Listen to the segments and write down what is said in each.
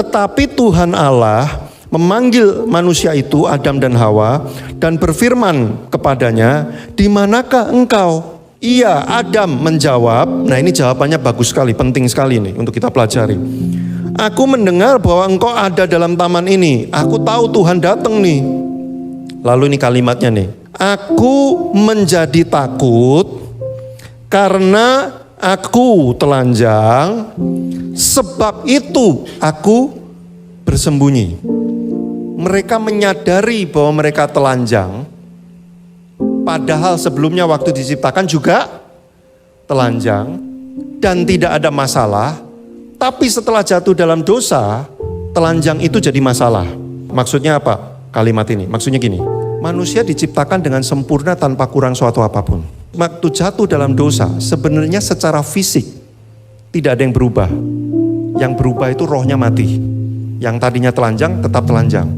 Tetapi Tuhan Allah memanggil manusia itu, Adam dan Hawa, dan berfirman kepadanya, "Di manakah engkau?" Iya, Adam menjawab. Nah, ini jawabannya bagus sekali, penting sekali nih untuk kita pelajari. "Aku mendengar bahwa engkau ada dalam taman ini. Aku tahu Tuhan datang nih." Lalu ini kalimatnya nih. "Aku menjadi takut karena aku telanjang, sebab itu aku bersembunyi." Mereka menyadari bahwa mereka telanjang, padahal sebelumnya waktu diciptakan juga telanjang dan tidak ada masalah. Tapi setelah jatuh dalam dosa, telanjang itu jadi masalah. Maksudnya apa? Kalimat ini, maksudnya gini, manusia diciptakan dengan sempurna tanpa kurang suatu apapun. Waktu jatuh dalam dosa, sebenarnya secara fisik tidak ada yang berubah. Yang berubah itu rohnya mati. Yang tadinya telanjang tetap telanjang.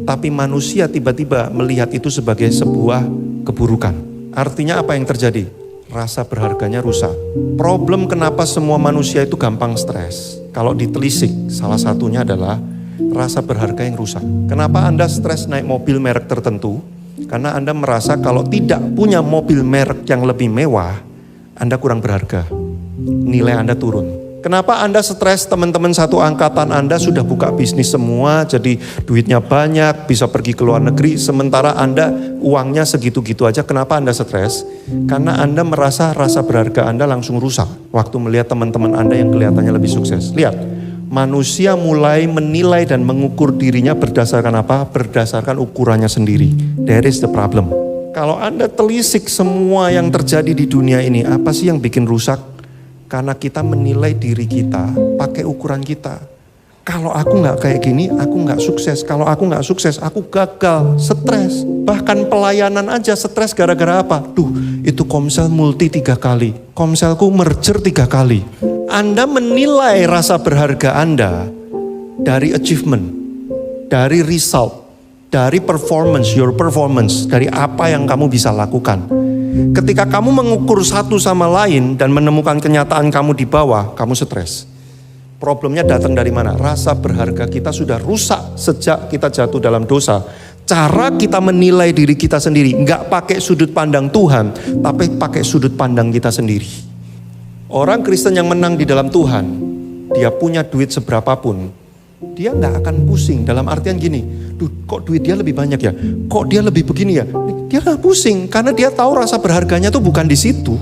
Tapi manusia tiba-tiba melihat itu sebagai sebuah keburukan. Artinya apa yang terjadi? Rasa berharganya rusak. Problem kenapa semua manusia itu gampang stres? Kalau ditelisik, salah satunya adalah rasa berharga yang rusak. Kenapa Anda stres naik mobil merek tertentu? Karena Anda merasa kalau tidak punya mobil merek yang lebih mewah, Anda kurang berharga. Nilai Anda turun. Kenapa Anda stres? Teman-teman satu angkatan Anda sudah buka bisnis semua, jadi duitnya banyak, bisa pergi ke luar negeri, sementara Anda uangnya segitu-gitu aja. Kenapa Anda stres? Karena Anda merasa rasa berharga Anda langsung rusak waktu melihat teman-teman Anda yang kelihatannya lebih sukses. Lihat, manusia mulai menilai dan mengukur dirinya berdasarkan apa? Berdasarkan ukurannya sendiri. That is the problem. Kalau Anda telisik semua yang terjadi di dunia ini, apa sih yang bikin rusak? Karena kita menilai diri kita pakai ukuran kita. Kalau aku nggak kayak gini, aku nggak sukses. Kalau aku nggak sukses, aku gagal, stres. Bahkan pelayanan aja stres gara-gara apa? Itu Komsel multi 3 kali. Komselku merger 3 kali. Anda menilai rasa berharga Anda dari achievement, dari result, dari performance, your performance, dari apa yang kamu bisa lakukan. Ketika kamu mengukur satu sama lain dan menemukan kenyataan kamu di bawah, kamu stres. Problemnya datang dari mana? Rasa berharga kita sudah rusak sejak kita jatuh dalam dosa. Cara kita menilai diri kita sendiri, nggak pakai sudut pandang Tuhan, tapi pakai sudut pandang kita sendiri. Orang Kristen yang menang di dalam Tuhan, dia punya duit seberapapun, dia nggak akan pusing. Dalam artian gini, kok duit dia lebih banyak ya? Kok dia lebih begini ya? Dia nggak pusing, karena dia tahu rasa berharganya tuh bukan di situ.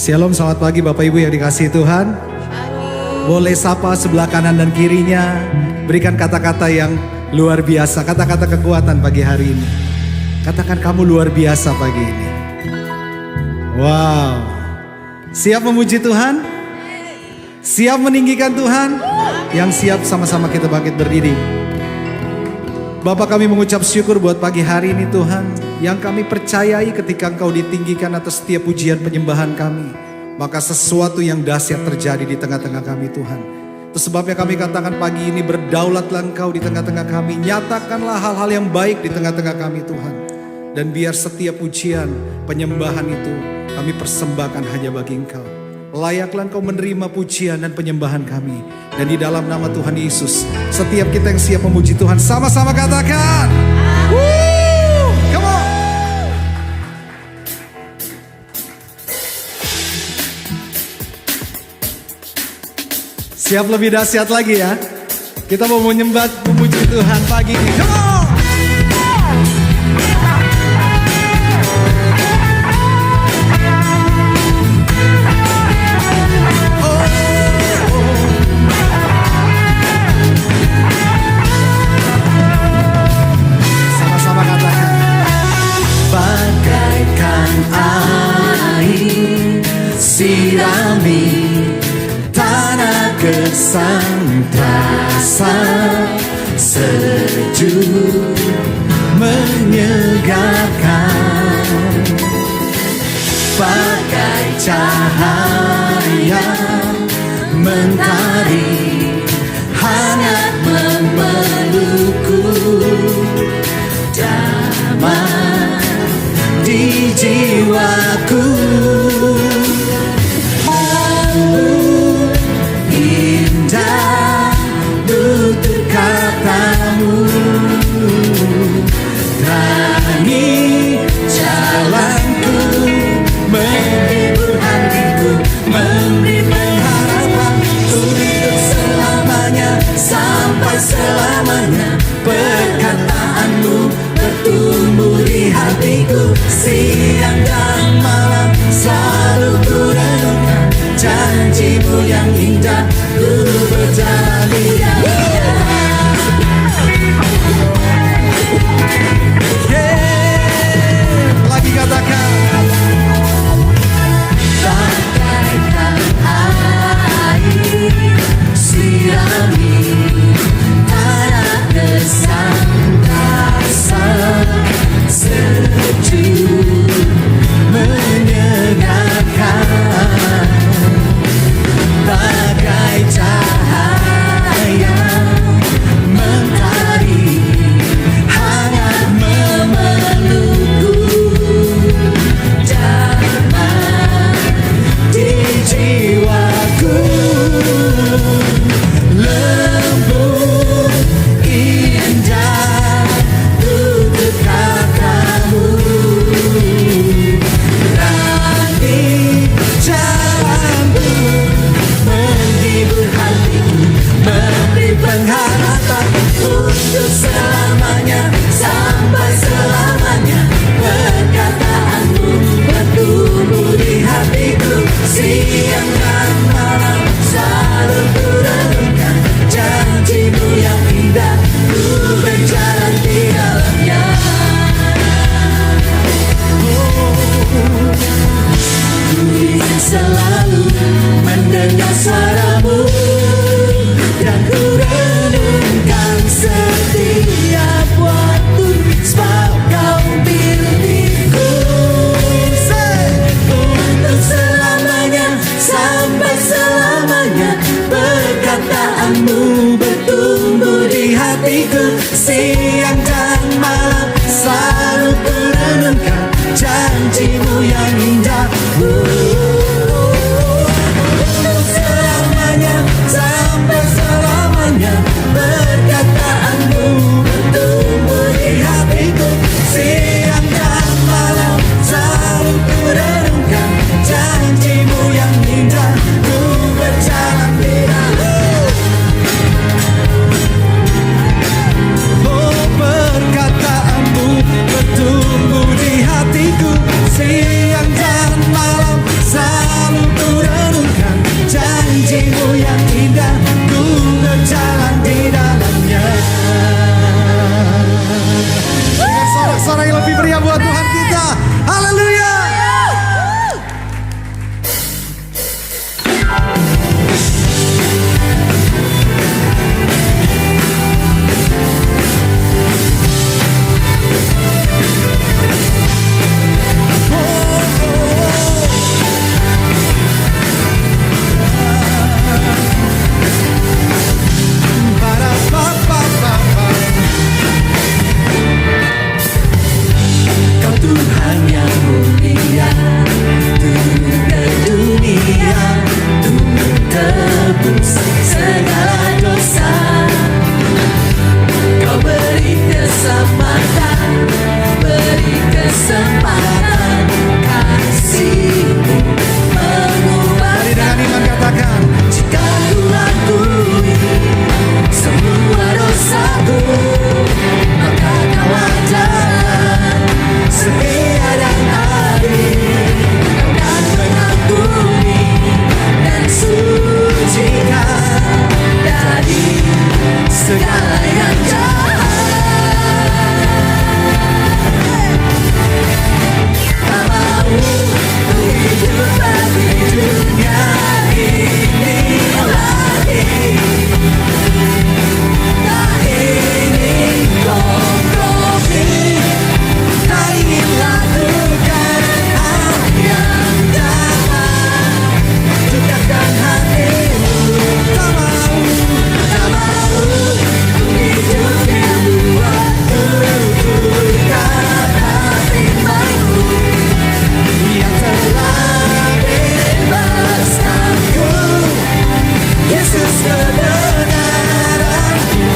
Shalom, selamat pagi Bapak Ibu yang dikasihi Tuhan. Boleh sapa sebelah kanan dan kirinya. Berikan kata-kata yang luar biasa, kata-kata kekuatan pagi hari ini. Katakan kamu luar biasa pagi ini. Wow. Siap memuji Tuhan? Siap meninggikan Tuhan? Yang siap sama-sama kita bangkit berdiri. Bapak, kami mengucap syukur buat pagi hari ini Tuhan. Yang kami percayai ketika Engkau ditinggikan atas setiap pujian penyembahan kami, maka sesuatu yang dahsyat terjadi di tengah-tengah kami Tuhan. Itu sebabnya kami katakan pagi ini, berdaulatlah Engkau di tengah-tengah kami. Nyatakanlah hal-hal yang baik di tengah-tengah kami Tuhan. Dan biar setiap pujian penyembahan itu kami persembahkan hanya bagi Engkau. Layaklah Engkau menerima pujian dan penyembahan kami. Dan di dalam nama Tuhan Yesus, setiap kita yang siap memuji Tuhan, sama-sama katakan, Woo! Come on! Siap lebih dahsyat lagi ya. Kita mau menyembah, memuji Tuhan pagi ini. Come on! Sama-sama katakan. Bagaikan air sirami tanah gersang, terasa sejuk menyegarkan, bagai cahaya mentari hangat memelukku, damai di jiwaku. Indah tutur katamu, terangi jalanku, menghibur hatiku, memberi pengharapan untuk selamanya, sampai selamanya. Perkataanmu bertumbuh di hatiku, siang dan malam selalu ku renungkan. Janjimu yang indah, ku berjalan di dalamnya. Lagi katakan. Bagaikan air sirami tanah gersang, terasa sejuk menyegarkan, bagai cahaya mentari hangat memelukku, damai di jiwaku. Lembut indah tutur katamu, berani jalanku, menghibur hatiku, memberi pengharapan untuk selamanya, sampai selamanya. Perkataanmu bertumbuh di hatiku, siang dan malam selalu ku renungkan. Janjimu yang indah, ku berjalan di dalamnya. Ku ingin selalu mendengar suaramu, dan ku renungkan setiap waktu, sebab kau milikku. Untuk selamanya, sampai selamanya. Perkataanmu bertumbuh di hatiku, siang dan malam selalu ku renungkan. Janjimu yang indah, untuk selamanya, sampai selamanya. Perkataanmu bertumbuh di hatiku, siang dan malam selalu ku renungkan. Janjimu yang indah, ku berjalan di dalam. Oh, segala yang jahat. Tak mau ku hidup bagi dunia ini lagi. Tak ingin kompromi, tak ingin lakukan hal yang dapat dekatkan hatimu. Tak mau ku hidup di luar tuturkan hatimu yang telah bebaskanku. Yesus kebenaranku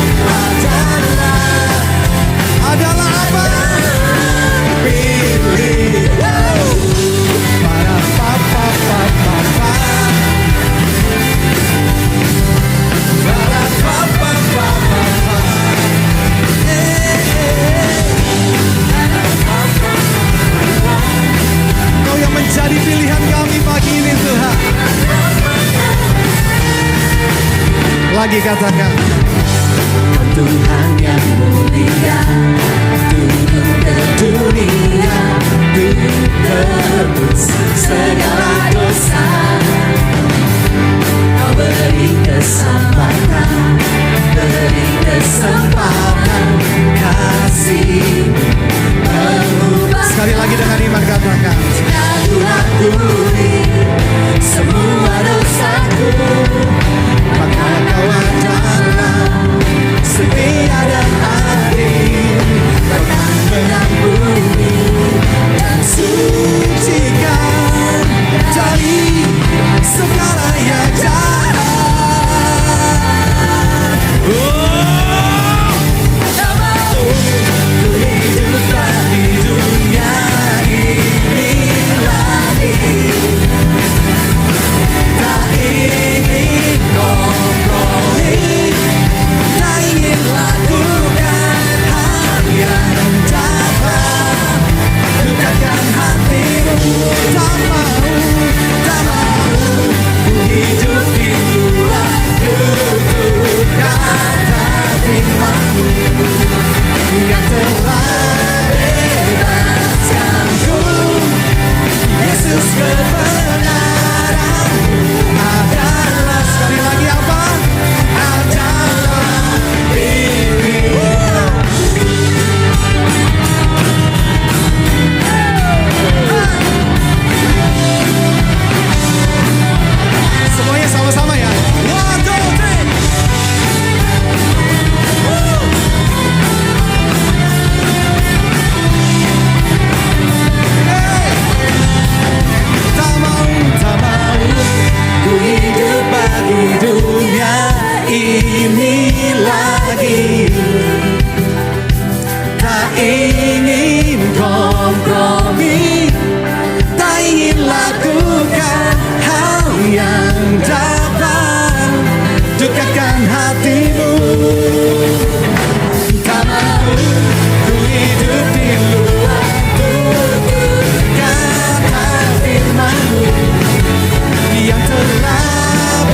adalah apa? Pilih para papa papa para papa papa. Kau yang menjadi pilihan kami pagi ini Tuhan. Lagi katakan, Tuhan yang mulia turun ke dunia untuk tebus segala dosa. Kau beri kesempatan kasih-Mu mengubah. Sekali lagi dengan iman katakan, Aku akui semua dosaku, maka Kau adalah setia dan adil, akan mengampuni dan sucikan dari segala yang jahat. Tak mau ku hidup di dunia ini lagi. Tak ingin kompromi, tak ingin lakukan hal yang dapat dekatkan hatimu. Tak mau ku hidup di luar tuturkan hatimu yang telah bebaskanku. Yesus kebenaranmu adalah, sekali lagi apa? Adalah pilihan. Semuanya sama-sama ya. 1, 2, 3. Tak mau ku hidup bagi dunia ini lagi. Tak ingin kompromi, tak ingin lakukan hal yang dapat dekatkan hatimu. Tak mau ku hidup di luar tuturkan hatimu yang telah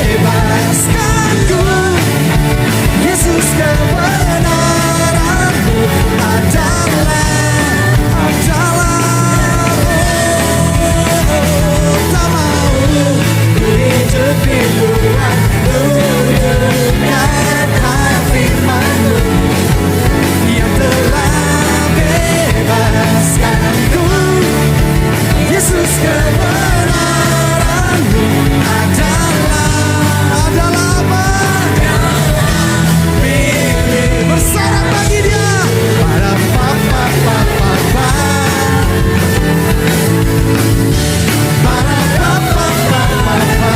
bebaskanku. Yesus kebenaranmu adalah tak mau ku hidup di luar tuturkan hatimu yang telah bebaskanku. Yesus kebenaranmu adalah apa? Pilih bersorak bagi Dia. Para papa papa para papa papa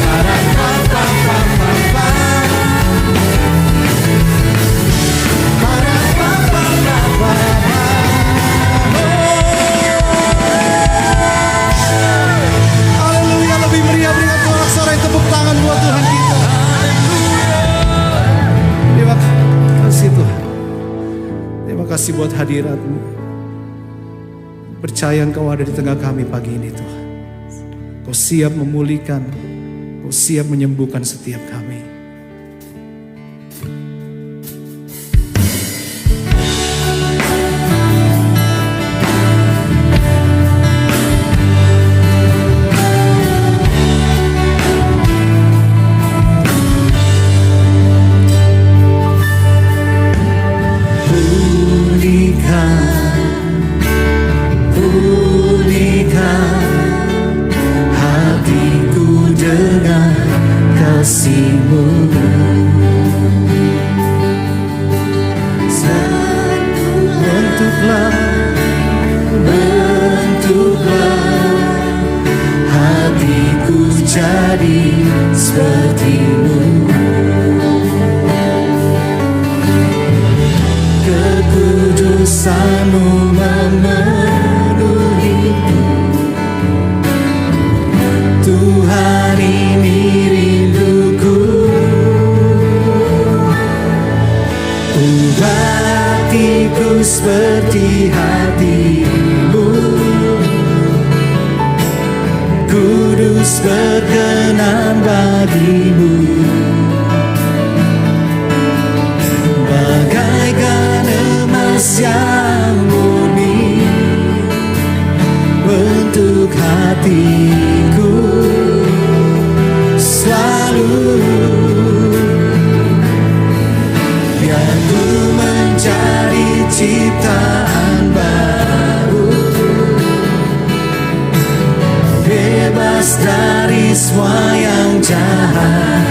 para papa papa para papa papa. Haleluya, lebih meriah berikan sorak-sorai tepuk tangan buat Tuhan kita. Terima kasih Tuhan. Terima kasih buat hadirat-Mu. Percaya Engkau ada di tengah kami pagi ini Tuhan. Kau siap memulihkan Engkau siap menyembuhkan setiap kami. Pulihkan hatiku dengan kasih-Mu. Bentuklah hatiku jadi seperti-Mu. Kekudusan-Mu memenuhiku. Tuhan, ini rinduku. Ubah hatiku seperti hati-Mu. Kudus berkenan bagi-Mu. Bagaikan emas yang murni, bentuk hatiku selalu. Biar ku menjadi ciptaan baru, bebas dari semua yang jahat,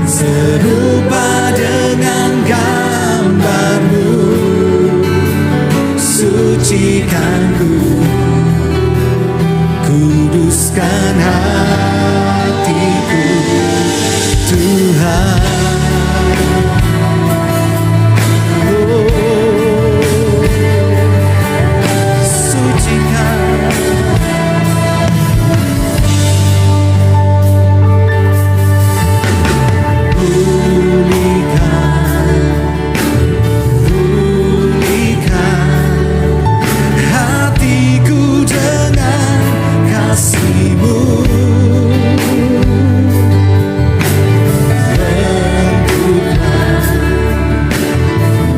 serupa dengan gambar-Mu. Sucikan ku, kuduskan hatiku, Tuhan. Sucikan. Pulihkan hatiku dengan kasih-Mu.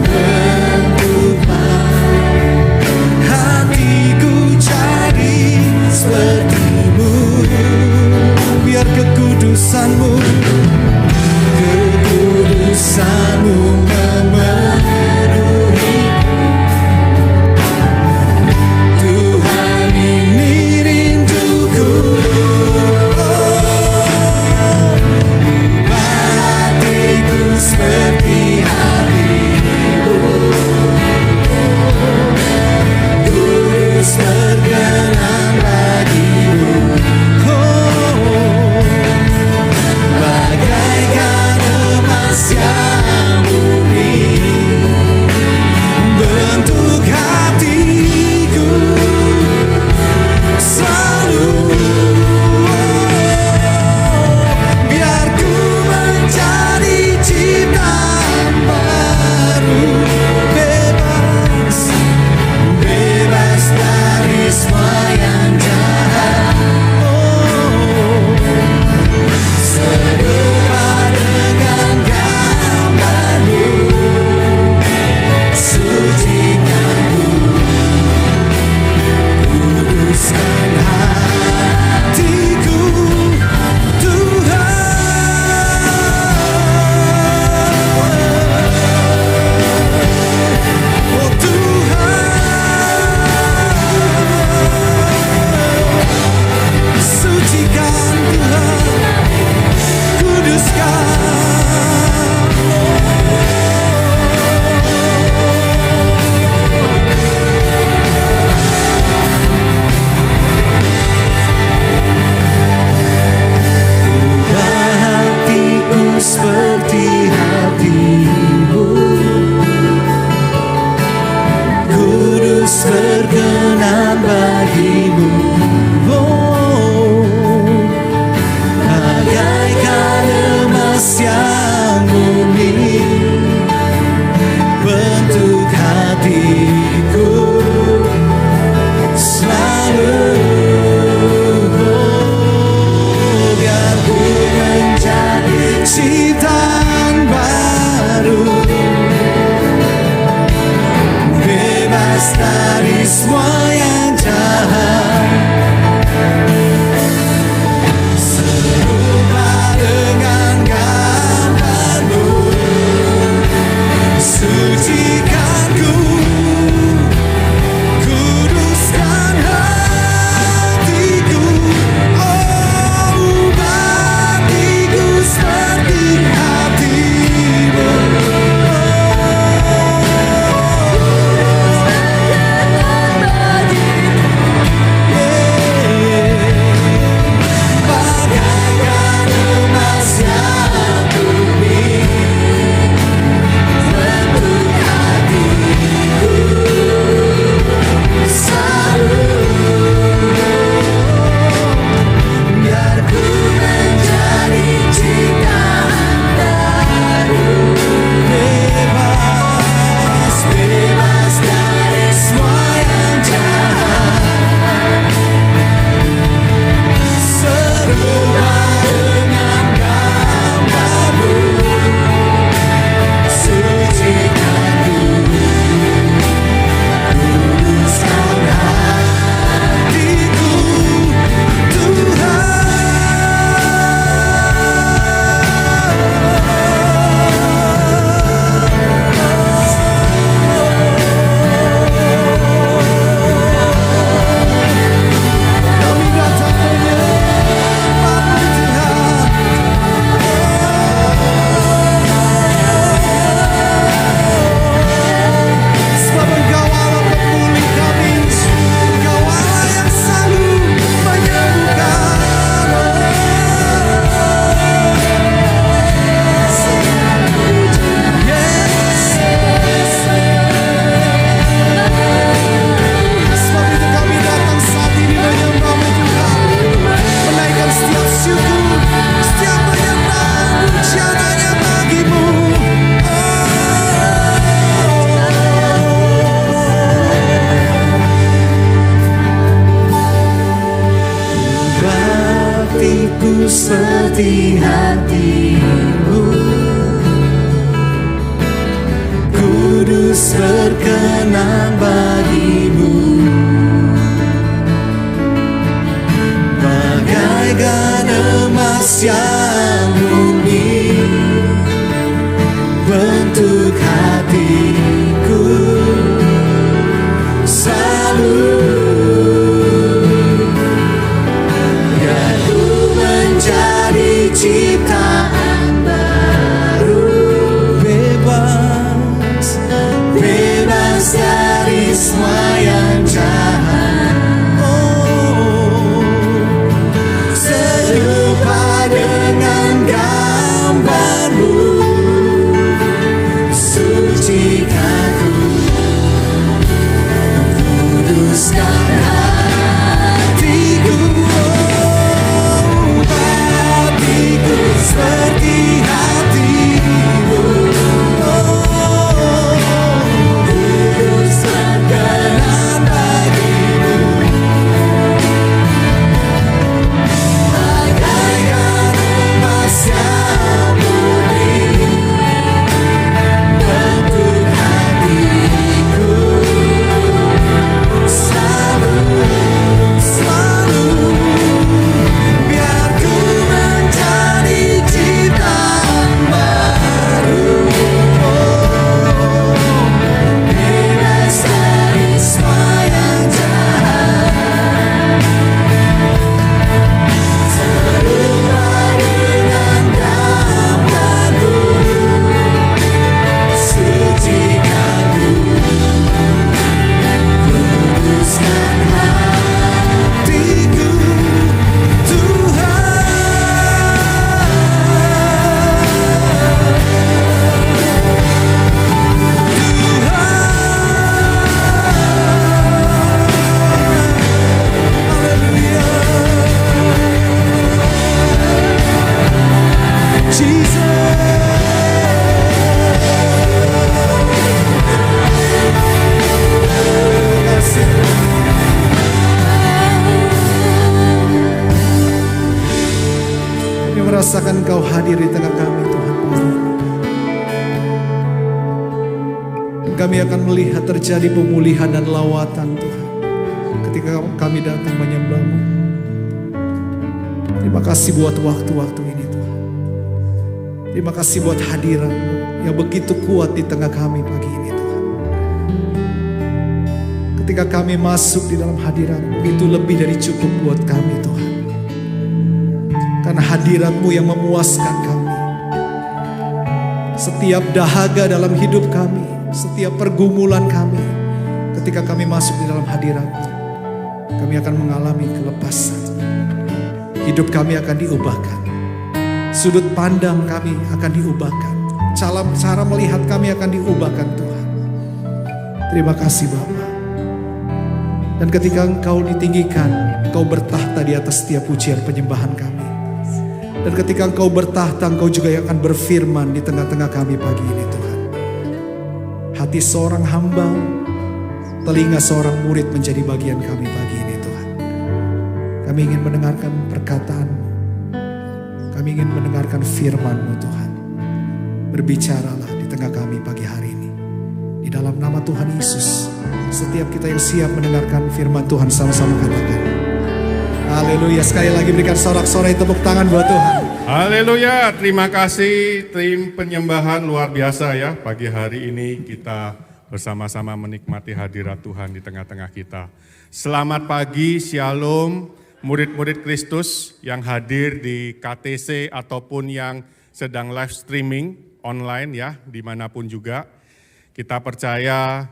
Bentuklah hatiku jadi seperti-Mu. Biar kekudusan-Mu memenuhi. Tuhan, ini rinduku. seperti hatimu, kudus berkenan bagimu, bagaikan emas yang murni bentuk hatiku selalu. Ciptaan baru, bebas dari semua yang jahat. Oh, serupa dengan gambarmu, sucikan ku, kuduskan hatiku. Seperti hatimu, kudus berkenan bagimu, bagaikan emas yang murni bentuk hatiku selalu. Rasakan Engkau hadir di tengah kami, Tuhan. Dan kami akan melihat terjadi pemulihan dan lawatan, Tuhan, ketika kami datang menyembah-Mu. Terima kasih buat waktu-waktu ini, Tuhan. Terima kasih buat hadiran-Mu yang begitu kuat di tengah kami pagi ini, Tuhan. Ketika kami masuk di dalam hadirat-Mu, itu lebih dari cukup buat kami, Tuhan. Karena hadirat-Mu yang memuaskan kami. Setiap dahaga dalam hidup kami, setiap pergumulan kami, ketika kami masuk di dalam hadirat-Mu, kami akan mengalami kelepasan. Hidup kami akan diubahkan. Sudut pandang kami akan diubahkan. Cara melihat kami akan diubahkan, Tuhan. Terima kasih Bapa. Dan ketika Engkau ditinggikan, Engkau bertahta di atas setiap pujian penyembahan kami. Dan ketika Engkau bertahta, Engkau juga yang akan berfirman di tengah-tengah kami pagi ini, Tuhan. Hati seorang hamba, telinga seorang murid menjadi bagian kami pagi ini, Tuhan. Kami ingin mendengarkan perkataan-Mu. Kami ingin mendengarkan firman-Mu Tuhan. Berbicaralah di tengah kami pagi hari ini. Di dalam nama Tuhan Yesus, setiap kita yang siap mendengarkan firman Tuhan sama-sama katakan. Haleluya, sekali lagi berikan sorak-sorai tepuk tangan buat Tuhan. Haleluya, terima kasih tim penyembahan luar biasa ya. Pagi hari ini kita bersama-sama menikmati hadirat Tuhan di tengah-tengah kita. Selamat pagi, Shalom, murid-murid Kristus yang hadir di KTC ataupun yang sedang live streaming online ya, dimanapun juga. Kita percaya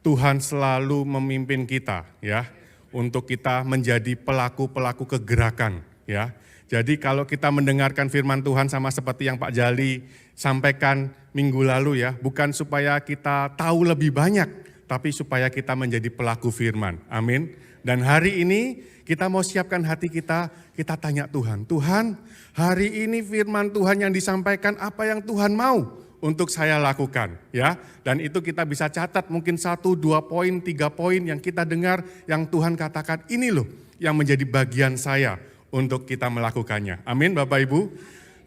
Tuhan selalu memimpin kita ya, untuk kita menjadi pelaku-pelaku kegerakan ya. Jadi kalau kita mendengarkan firman Tuhan sama seperti yang Pak Jali sampaikan minggu lalu ya, bukan supaya kita tahu lebih banyak, tapi supaya kita menjadi pelaku firman. Amin. Dan hari ini kita mau siapkan hati kita tanya Tuhan. Tuhan, hari ini firman Tuhan yang disampaikan apa yang Tuhan mau untuk saya lakukan ya. Dan itu kita bisa catat mungkin 1, 2 poin, 3 poin yang kita dengar yang Tuhan katakan ini loh yang menjadi bagian saya untuk kita melakukannya. Amin Bapak Ibu.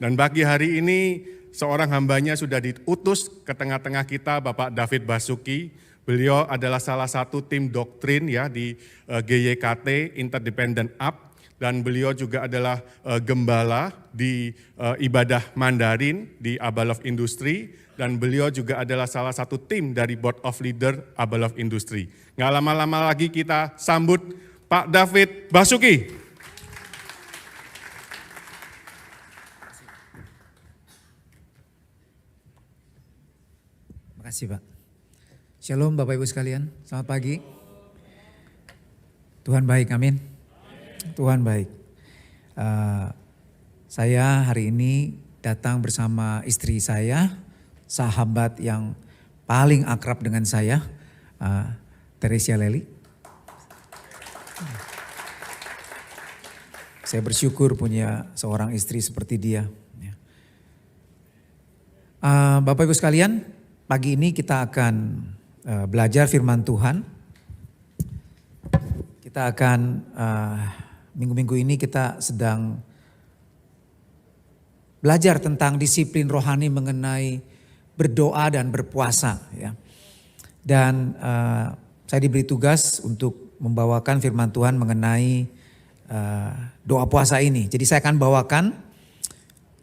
Dan pagi hari ini seorang hambanya sudah diutus ke tengah-tengah kita, Bapak David Basuki. Beliau adalah salah satu tim doktrin ya di GYKT Interdependent Up. Dan beliau juga adalah gembala di ibadah Mandarin di Abalov Industri. Dan beliau juga adalah salah satu tim dari Board of Leader Abalov Industri. Nggak lama-lama lagi kita sambut Pak David Basuki. Terima kasih Pak. Shalom Bapak Ibu sekalian, selamat pagi. Tuhan baik, amin. Tuhan baik. Saya hari ini datang bersama istri saya, sahabat yang paling akrab dengan saya, Teresia Leli. Saya bersyukur punya seorang istri seperti dia. Bapak Ibu sekalian, pagi ini kita akan belajar firman Tuhan. Kita akan minggu-minggu ini kita sedang belajar tentang disiplin rohani mengenai berdoa dan berpuasa ya. Dan saya diberi tugas untuk membawakan firman Tuhan mengenai doa puasa ini. Jadi saya akan bawakan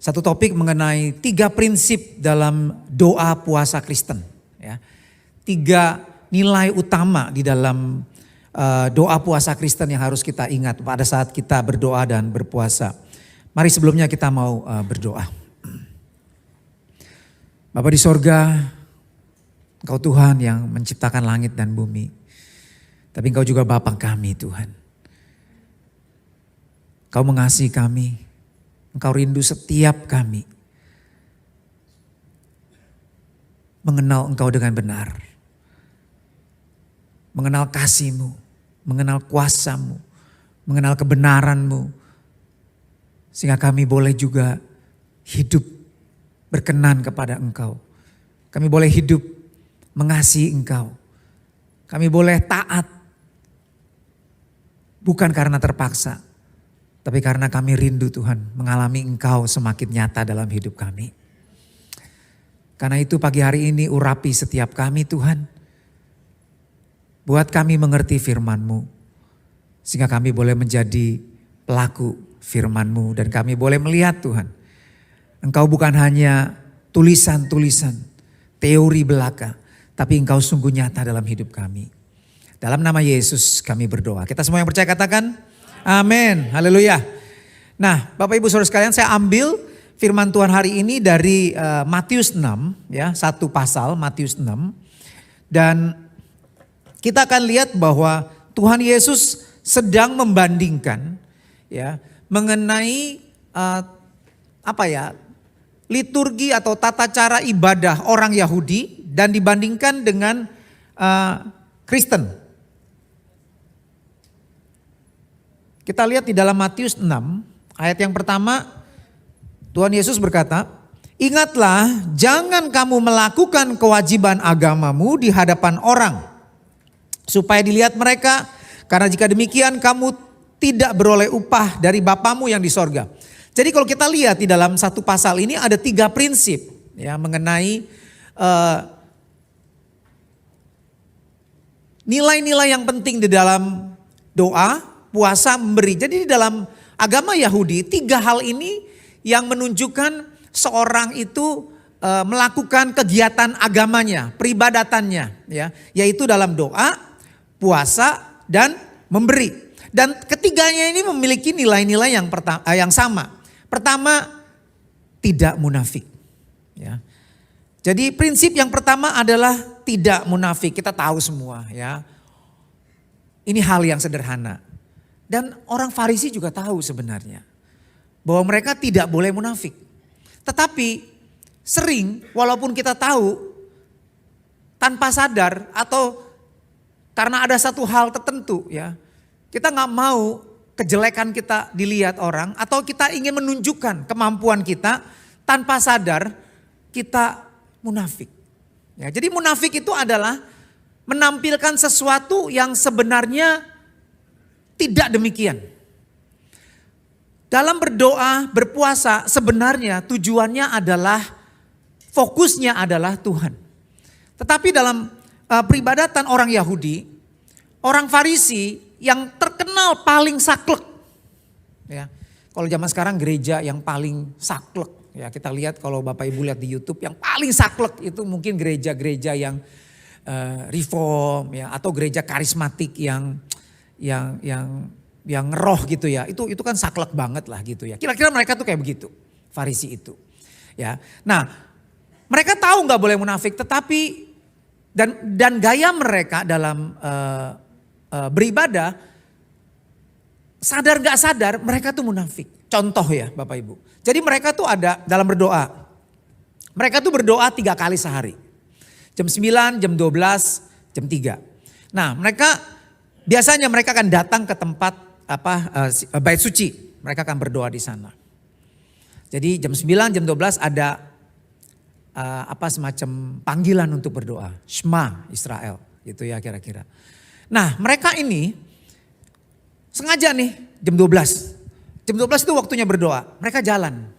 satu topik mengenai 3 prinsip dalam doa puasa Kristen. Ya. 3 nilai utama di dalam doa puasa Kristen yang harus kita ingat pada saat kita berdoa dan berpuasa. Mari sebelumnya kita mau berdoa. Bapa di sorga, Engkau Tuhan yang menciptakan langit dan bumi. Tapi Engkau juga Bapa kami Tuhan. Engkau mengasihi kami. Engkau rindu setiap kami mengenal Engkau dengan benar. Mengenal kasih-Mu, mengenal kuasa-Mu, mengenal kebenaran-Mu. Sehingga kami boleh juga hidup berkenan kepada Engkau. Kami boleh hidup mengasihi Engkau. Kami boleh taat bukan karena terpaksa. Tapi karena kami rindu Tuhan mengalami Engkau semakin nyata dalam hidup kami. Karena itu pagi hari ini urapi setiap kami Tuhan. Buat kami mengerti firman-Mu. Sehingga kami boleh menjadi pelaku firman-Mu. Dan kami boleh melihat Tuhan. Engkau bukan hanya tulisan-tulisan, teori belaka. Tapi Engkau sungguh nyata dalam hidup kami. Dalam nama Yesus kami berdoa. Kita semua yang percaya katakan amin, haleluya. Nah Bapak Ibu Saudara sekalian, saya ambil firman Tuhan hari ini dari Matius 6 ya, satu pasal Matius 6. Dan kita akan lihat bahwa Tuhan Yesus sedang membandingkan ya mengenai liturgi atau tata cara ibadah orang Yahudi dan dibandingkan dengan Kristen. Kita lihat di dalam Matius 6, ayat yang pertama, Tuhan Yesus berkata, "Ingatlah, jangan kamu melakukan kewajiban agamamu di hadapan orang, supaya dilihat mereka, karena jika demikian kamu tidak beroleh upah dari Bapamu yang di sorga. Jadi kalau kita lihat di dalam satu pasal ini ada 3 prinsip ya mengenai nilai-nilai yang penting di dalam doa, puasa, memberi. Jadi di dalam agama Yahudi 3 hal ini yang menunjukkan seorang itu melakukan kegiatan agamanya, peribadatannya ya, yaitu dalam doa, puasa dan memberi. Dan ketiganya ini memiliki nilai-nilai yang sama. Pertama, tidak munafik. Ya. Jadi prinsip yang pertama adalah tidak munafik. Kita tahu semua ya. Ini hal yang sederhana. Dan orang Farisi juga tahu sebenarnya. Bahwa mereka tidak boleh munafik. Tetapi sering walaupun kita tahu tanpa sadar atau karena ada satu hal tertentu ya. Kita gak mau kejelekan kita dilihat orang atau kita ingin menunjukkan kemampuan kita tanpa sadar kita munafik. Ya, jadi munafik itu adalah menampilkan sesuatu yang sebenarnya tidak demikian. Dalam berdoa, berpuasa sebenarnya tujuannya adalah fokusnya adalah Tuhan. Tetapi dalam peribadatan orang Yahudi, orang Farisi yang terkenal paling saklek. Ya. Kalau zaman sekarang gereja yang paling saklek. Ya, kita lihat kalau Bapak Ibu lihat di YouTube yang paling saklek itu mungkin gereja-gereja yang reform ya atau gereja karismatik yang roh gitu ya. Itu kan saklek banget lah gitu ya. Kira-kira mereka tuh kayak begitu. Farisi itu. Ya. Nah, mereka tahu nggak boleh munafik, tetapi dan gaya mereka dalam beribadah, sadar gak sadar mereka tuh munafik. Contoh ya Bapak Ibu. Jadi mereka tuh ada dalam berdoa. Mereka tuh berdoa 3 kali sehari. Jam 9, jam 12, jam 3. Nah biasanya mereka akan datang ke tempat bait suci. Mereka akan berdoa di sana. Jadi jam 9, jam 12 ada semacam panggilan untuk berdoa. Shema Israel gitu ya kira-kira. Nah mereka ini sengaja nih jam 12. Jam 12 itu waktunya berdoa. Mereka jalan.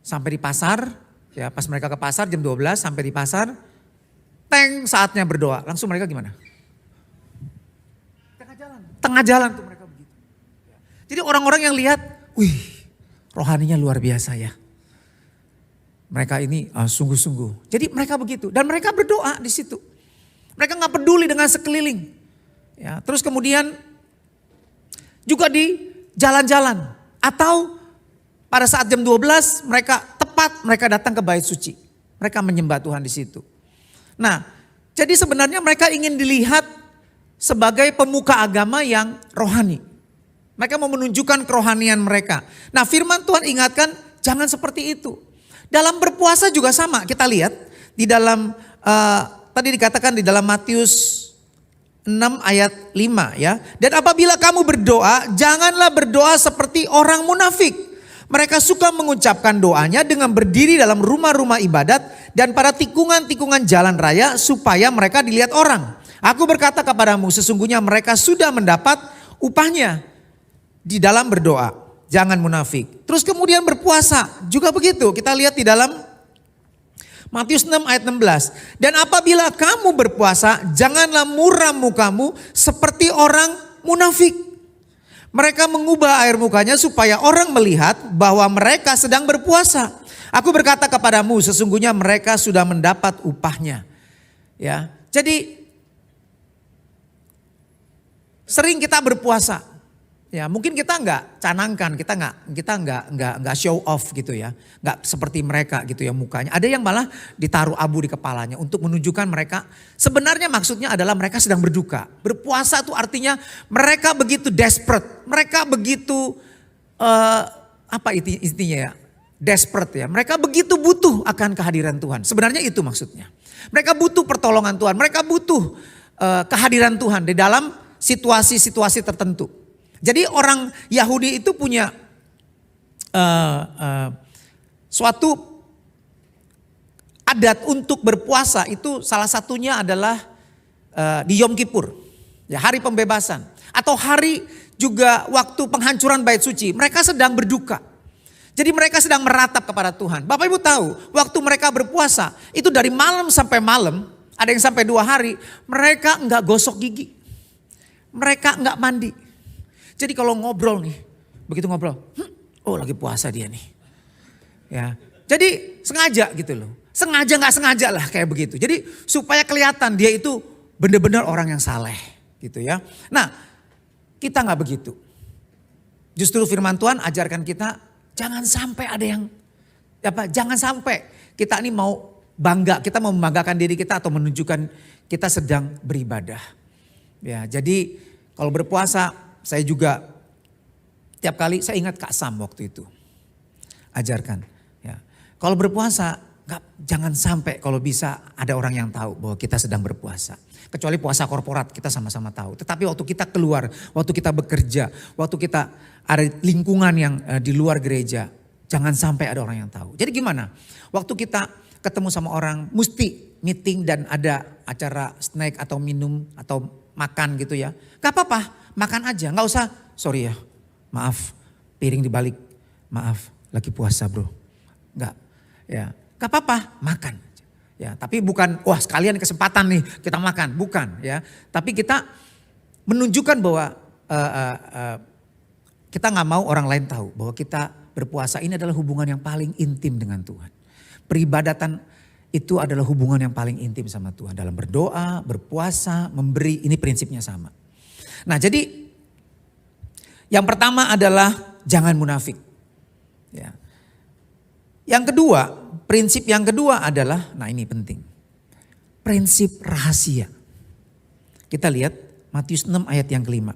Sampai di pasar. Ya pas mereka ke pasar jam 12 sampai di pasar. Saatnya berdoa. Langsung mereka gimana? Tengah jalan tuh mereka begitu. Jadi orang-orang yang lihat. Wih rohaninya luar biasa ya. Mereka ini sungguh-sungguh. Jadi mereka begitu. Dan mereka berdoa di situ. Mereka gak peduli dengan sekeliling. Ya, terus kemudian juga di jalan-jalan. Atau pada saat jam 12 mereka datang ke bait suci. Mereka menyembah Tuhan di situ. Nah jadi sebenarnya mereka ingin dilihat sebagai pemuka agama yang rohani. Mereka mau menunjukkan kerohanian mereka. Nah firman Tuhan ingatkan jangan seperti itu. Dalam berpuasa juga sama, kita lihat di dalam tadi dikatakan di dalam Matius 6 ayat 5 ya. Dan apabila kamu berdoa, janganlah berdoa seperti orang munafik. Mereka suka mengucapkan doanya dengan berdiri dalam rumah-rumah ibadat dan pada tikungan-tikungan jalan raya supaya mereka dilihat orang. Aku berkata kepadamu, sesungguhnya mereka sudah mendapat upahnya di dalam berdoa. Jangan munafik. Terus kemudian berpuasa juga begitu. Kita lihat di dalam Matius 6 ayat 16. Dan apabila kamu berpuasa, janganlah muram mukamu seperti orang munafik. Mereka mengubah air mukanya supaya orang melihat bahwa mereka sedang berpuasa. Aku berkata kepadamu, sesungguhnya mereka sudah mendapat upahnya. Ya, jadi sering kita berpuasa. Ya, mungkin kita nggak canangkan, kita nggak show off gitu ya, nggak seperti mereka gitu ya mukanya. Ada yang malah ditaruh abu di kepalanya untuk menunjukkan mereka sebenarnya maksudnya adalah mereka sedang berduka. Berpuasa itu artinya mereka begitu desperate, mereka begitu intinya ya, desperate ya. Mereka begitu butuh akan kehadiran Tuhan. Sebenarnya itu maksudnya. Mereka butuh pertolongan Tuhan, mereka butuh kehadiran Tuhan di dalam situasi-situasi tertentu. Jadi orang Yahudi itu punya suatu adat untuk berpuasa itu salah satunya adalah di Yom Kippur, ya hari pembebasan atau hari juga waktu penghancuran bait suci, mereka sedang berduka. Jadi mereka sedang meratap kepada Tuhan. Bapak Ibu tahu, waktu mereka berpuasa, itu dari malam sampai malam, ada yang sampai 2 hari, mereka enggak gosok gigi. Mereka enggak mandi. Jadi kalau ngobrol nih, begitu ngobrol, oh lagi puasa dia nih. Ya, jadi sengaja gitu loh. Sengaja nggak sengaja lah kayak begitu. Jadi supaya kelihatan dia itu benar-benar orang yang saleh gitu ya. Nah, kita nggak begitu. Justru firman Tuhan ajarkan kita jangan sampai ada yang jangan sampai kita ini mau bangga, kita mau membanggakan diri kita atau menunjukkan kita sedang beribadah. Ya, jadi kalau berpuasa saya juga tiap kali saya ingat Kak Sam waktu itu. Ajarkan ya. Kalau berpuasa jangan sampai kalau bisa ada orang yang tahu bahwa kita sedang berpuasa. Kecuali puasa korporat kita sama-sama tahu. Tetapi waktu kita keluar, waktu kita bekerja, waktu kita ada lingkungan yang di luar gereja, jangan sampai ada orang yang tahu. Jadi gimana? Waktu kita ketemu sama orang, mesti meeting dan ada acara snack atau minum atau makan gitu ya. Gak apa-apa, makan aja. Gak usah, sorry ya, maaf piring dibalik. Maaf, lagi puasa bro. Gak, ya. Gak apa-apa, makan. Ya, tapi bukan wah sekalian kesempatan nih kita makan, bukan ya. Tapi kita menunjukkan bahwa kita nggak mau orang lain tahu bahwa kita berpuasa ini adalah hubungan yang paling intim dengan Tuhan. Peribadatan itu adalah hubungan yang paling intim sama Tuhan. Dalam berdoa, berpuasa, memberi, ini prinsipnya sama. Nah jadi yang pertama adalah jangan munafik. Ya. Yang kedua, prinsip yang kedua adalah, nah ini penting. Prinsip rahasia. Kita lihat Matius 6 ayat yang kelima.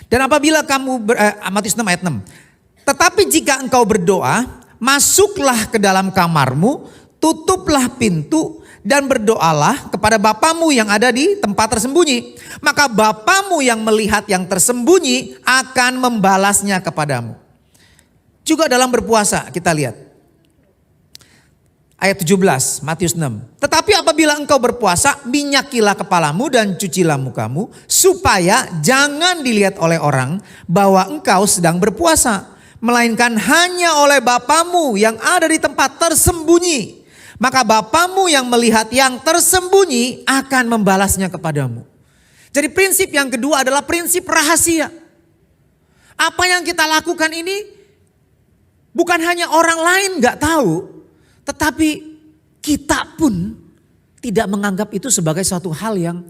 Dan apabila kamu, Matius 6 ayat 6. Tetapi jika engkau berdoa, masuklah ke dalam kamarmu, tutuplah pintu dan berdoalah kepada Bapamu yang ada di tempat tersembunyi. Maka Bapamu yang melihat yang tersembunyi akan membalasnya kepadamu. Juga dalam berpuasa kita lihat. Ayat 17 Matius 6. Tetapi apabila engkau berpuasa, minyakilah kepalamu dan cucilah mukamu, supaya jangan dilihat oleh orang bahwa engkau sedang berpuasa, melainkan hanya oleh Bapamu yang ada di tempat tersembunyi. Maka Bapamu yang melihat yang tersembunyi akan membalasnya kepadamu. Jadi prinsip yang kedua adalah prinsip rahasia. Apa yang kita lakukan ini bukan hanya orang lain gak tahu, tetapi kita pun tidak menganggap itu sebagai suatu hal yang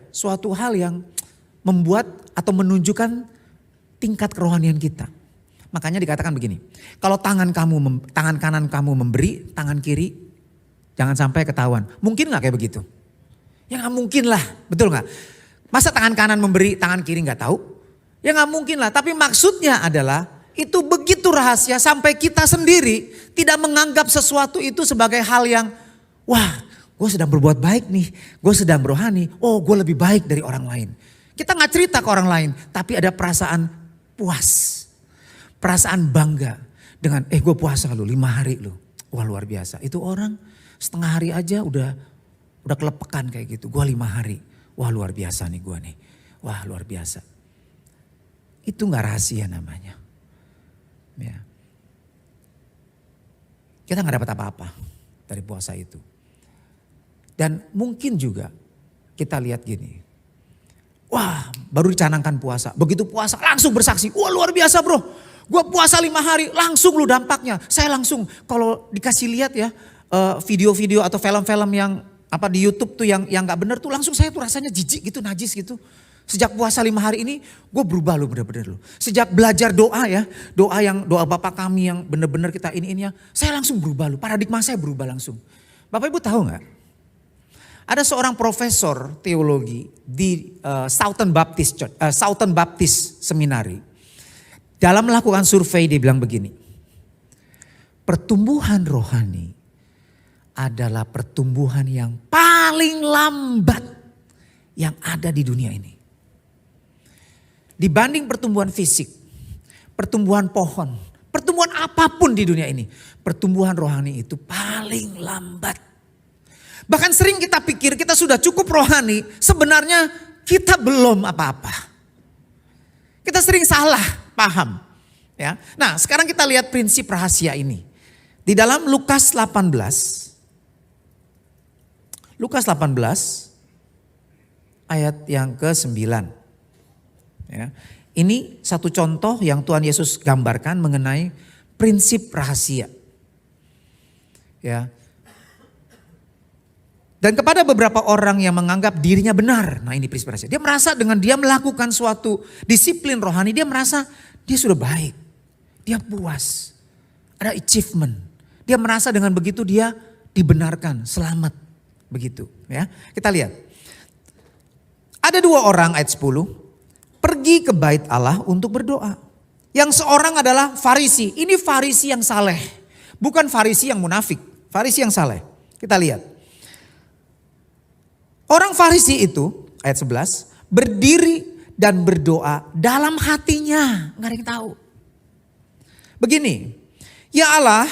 suatu hal yang membuat atau menunjukkan tingkat kerohanian kita. Makanya dikatakan begini, kalau tangan kanan kamu memberi, tangan kiri jangan sampai ketahuan. Mungkin gak kayak begitu? Ya gak mungkin lah, betul gak? Masa tangan kanan memberi, tangan kiri gak tahu? Ya gak mungkin lah, tapi maksudnya adalah itu begitu rahasia sampai kita sendiri tidak menganggap sesuatu itu sebagai hal yang wah gue sedang berbuat baik nih, gue sedang rohani, oh gue lebih baik dari orang lain. Kita gak cerita ke orang lain, tapi ada perasaan puas. Perasaan bangga dengan gue puasa lu 5 hari lu. Wah luar biasa. Itu orang setengah hari aja udah kelepekan kayak gitu. Gue 5 hari. Wah luar biasa nih gue nih. Wah luar biasa. Itu gak rahasia namanya. Ya. Kita gak dapat apa-apa dari puasa itu. Dan mungkin juga kita lihat gini. Wah baru dicanangkan puasa. Begitu puasa langsung bersaksi. Wah luar biasa bro. Gue puasa 5 hari langsung lu dampaknya. Saya langsung kalau dikasih lihat ya video-video atau film-film yang di YouTube tuh yang gak bener tuh langsung saya tuh rasanya jijik gitu, najis gitu. Sejak puasa 5 hari ini gue berubah lu bener-bener lu. Sejak belajar doa ya, doa Bapa kami yang bener-bener kita ini ya, saya langsung berubah lu. Paradigma saya berubah langsung. Bapak Ibu tahu gak? Ada seorang profesor teologi di Southern Baptist Seminary. Dalam melakukan survei dia bilang begini, pertumbuhan rohani adalah pertumbuhan yang paling lambat yang ada di dunia ini. Dibanding pertumbuhan fisik, pertumbuhan pohon, pertumbuhan apapun di dunia ini, pertumbuhan rohani itu paling lambat. Bahkan sering kita pikir kita sudah cukup rohani, sebenarnya kita belum apa-apa. Kita sering salah paham. Ya. Nah, sekarang kita lihat prinsip rahasia ini. Di dalam Lukas 18. Lukas 18 ayat yang ke-9. Ya. Ini satu contoh yang Tuhan Yesus gambarkan mengenai prinsip rahasia. Ya. Dan kepada beberapa orang yang menganggap dirinya benar. Nah, ini prinsip rahasia. Dia merasa dengan dia melakukan suatu disiplin rohani, dia merasa dia sudah baik. Dia puas. Ada achievement. Dia merasa dengan begitu dia dibenarkan, selamat. Begitu, ya. Kita lihat. Ada 2 orang ayat 10 pergi ke bait Allah untuk berdoa. Yang seorang adalah Farisi. Ini Farisi yang saleh. Bukan Farisi yang munafik. Farisi yang saleh. Kita lihat. Orang Farisi itu, ayat 11, berdiri dan berdoa dalam hatinya. Nggak ada yang tahu. Begini, ya Allah,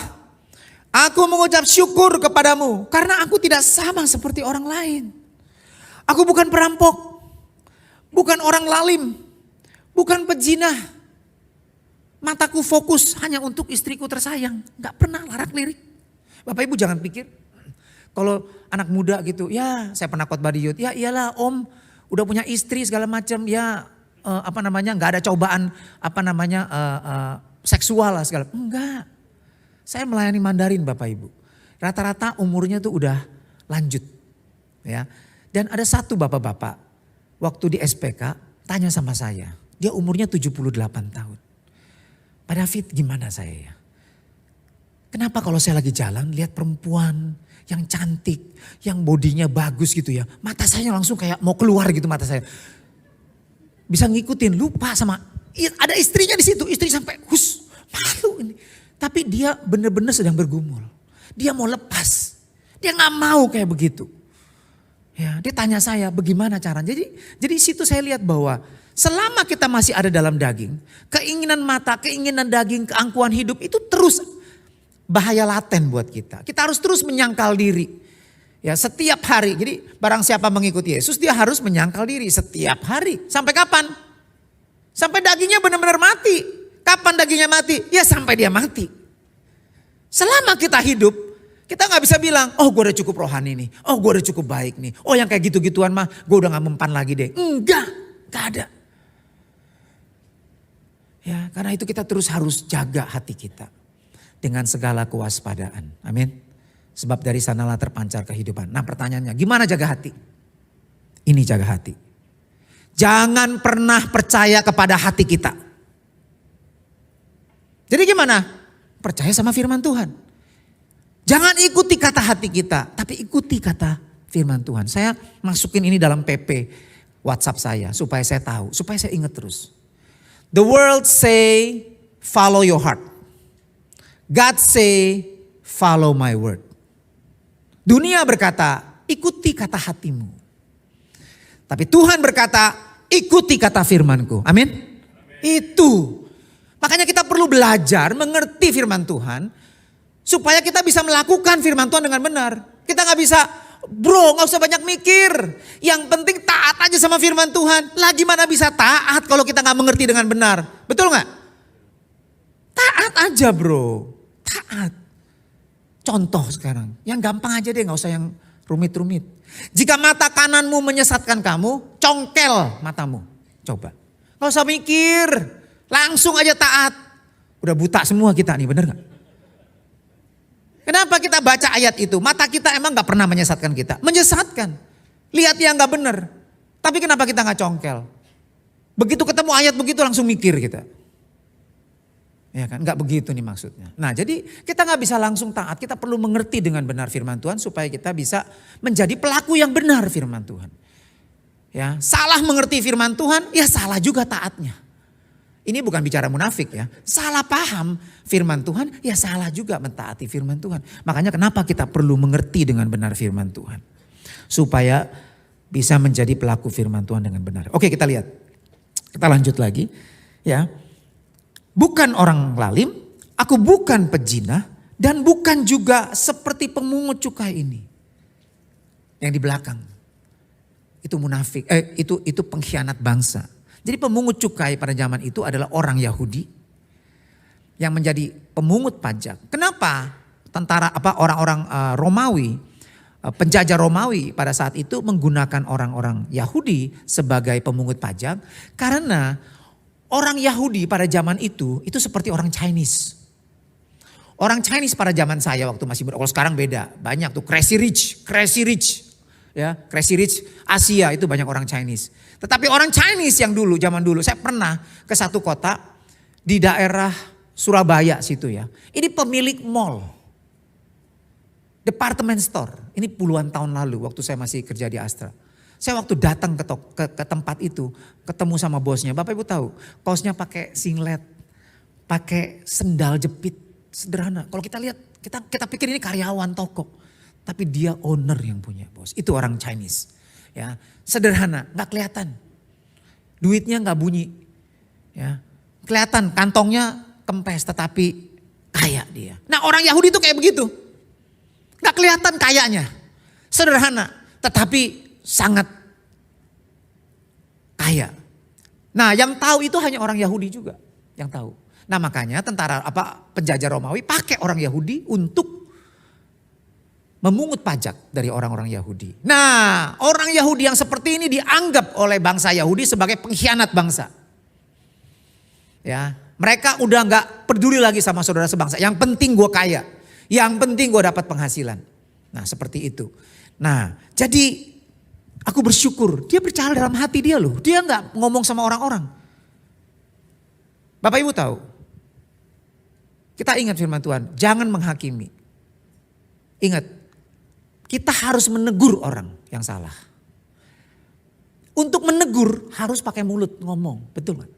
aku mengucap syukur kepadamu karena aku tidak sama seperti orang lain. Aku bukan perampok, bukan orang lalim, bukan pejinah. Mataku fokus hanya untuk istriku tersayang. Nggak pernah larak-lirik. Bapak Ibu jangan pikir. Kalau anak muda gitu, ya saya pernah khotbah di youth, ya iyalah om udah punya istri segala macam, ya nggak ada cobaan seksual lah segala. Enggak, saya melayani Mandarin Bapak Ibu. Rata-rata umurnya tuh udah lanjut, ya. Dan ada satu bapak-bapak waktu di SPK tanya sama saya, dia umurnya 78 tahun. Pak David gimana saya ya? Kenapa kalau saya lagi jalan lihat perempuan yang cantik, yang bodinya bagus gitu ya. Mata saya langsung kayak mau keluar gitu mata saya. Bisa ngikutin, lupa sama, ada istrinya di situ. Istri sampai malu ini. Tapi dia benar-benar sedang bergumul. Dia mau lepas. Dia gak mau kayak begitu. Ya, dia tanya saya bagaimana caranya. Jadi situ saya lihat bahwa selama kita masih ada dalam daging, keinginan mata, keinginan daging, keangkuhan hidup itu terus bahaya laten buat kita. Kita harus terus menyangkal diri. Ya, setiap hari. Jadi barang siapa mengikuti Yesus dia harus menyangkal diri setiap hari. Sampai kapan? Sampai dagingnya benar-benar mati. Kapan dagingnya mati? Ya sampai dia mati. Selama kita hidup, kita gak bisa bilang, oh gue udah cukup rohani nih. Oh gue udah cukup baik nih. Oh yang kayak gitu-gituan mah gue udah gak mempan lagi deh. Enggak, gak ada. Ya, karena itu kita terus harus jaga hati kita. Dengan segala kewaspadaan. Amin. Sebab dari sanalah terpancar kehidupan. Nah pertanyaannya, gimana jaga hati? Ini jaga hati. Jangan pernah percaya kepada hati kita. Jadi gimana? Percaya sama firman Tuhan. Jangan ikuti kata hati kita, tapi ikuti kata firman Tuhan. Saya masukin ini dalam PP WhatsApp saya supaya saya tahu, supaya saya ingat terus. The world say follow your heart. God say, follow my word. Dunia berkata, ikuti kata hatimu. Tapi Tuhan berkata, ikuti kata firmanku. Amin? Itu. Makanya kita perlu belajar mengerti firman Tuhan. Supaya kita bisa melakukan firman Tuhan dengan benar. Kita gak bisa, bro gak usah banyak mikir. Yang penting taat aja sama firman Tuhan. Lah gimana bisa taat kalau kita gak mengerti dengan benar. Betul gak? Taat aja bro. Taat. Contoh sekarang. Yang gampang aja deh, gak usah yang rumit-rumit. Jika mata kananmu menyesatkan kamu, congkel matamu. Coba. Gak usah mikir. Langsung aja taat. Udah buta semua kita nih, bener gak? Kenapa kita baca ayat itu? Mata kita emang gak pernah menyesatkan kita. Menyesatkan. Lihat yang gak bener. Tapi kenapa kita gak congkel? Begitu ketemu ayat begitu langsung mikir kita. Ya kan, nggak begitu nih maksudnya. Nah jadi kita nggak bisa langsung taat, kita perlu mengerti dengan benar firman Tuhan supaya kita bisa menjadi pelaku yang benar firman Tuhan. Ya, salah mengerti firman Tuhan, ya salah juga taatnya. Ini bukan bicara munafik ya, salah paham firman Tuhan, ya salah juga mentaati firman Tuhan. Makanya kenapa kita perlu mengerti dengan benar firman Tuhan, supaya bisa menjadi pelaku firman Tuhan dengan benar. Oke kita lihat, kita lanjut lagi ya. Bukan orang lalim, aku bukan pejinah dan bukan juga seperti pemungut cukai ini. yang di belakang. Itu munafik, itu pengkhianat bangsa. Jadi pemungut cukai pada zaman itu adalah orang Yahudi yang menjadi pemungut pajak. Kenapa orang-orang Romawi, penjajah Romawi pada saat itu menggunakan orang-orang Yahudi sebagai pemungut pajak? Karena orang Yahudi pada zaman itu seperti orang Chinese. Orang Chinese pada zaman saya waktu masih muda, kalau sekarang beda, banyak tuh crazy rich. Ya, crazy rich Asia itu banyak orang Chinese. Tetapi orang Chinese yang dulu, zaman dulu, saya pernah ke satu kota di daerah Surabaya situ ya. Ini pemilik mall, department store. Ini puluhan tahun lalu waktu saya masih kerja di Astra. Saya waktu datang ke tempat itu, ketemu sama bosnya. Bapak Ibu tahu, bosnya pakai singlet, pakai sendal jepit, sederhana. Kalau kita lihat, kita pikir ini karyawan toko. Tapi dia owner yang punya bos. Itu orang Chinese. Ya, sederhana, nggak kelihatan. Duitnya nggak bunyi. Ya, kelihatan kantongnya kempes tetapi kaya dia. Nah, orang Yahudi itu kayak begitu. Nggak kelihatan kayanya. Sederhana, tetapi sangat kaya. Nah, yang tahu itu hanya orang Yahudi juga yang tahu. Nah, makanya penjajah Romawi pakai orang Yahudi untuk memungut pajak dari orang-orang Yahudi. Nah, orang Yahudi yang seperti ini dianggap oleh bangsa Yahudi sebagai pengkhianat bangsa. Ya, mereka udah nggak peduli lagi sama saudara sebangsa. Yang penting gue kaya, yang penting gue dapat penghasilan. Nah, seperti itu. Nah, jadi aku bersyukur dia percaya dalam hati dia loh. Dia nggak ngomong sama orang-orang. Bapak Ibu tahu, kita ingat firman Tuhan, jangan menghakimi. Ingat. Kita harus menegur orang yang salah. Untuk menegur harus pakai mulut ngomong, betul kan?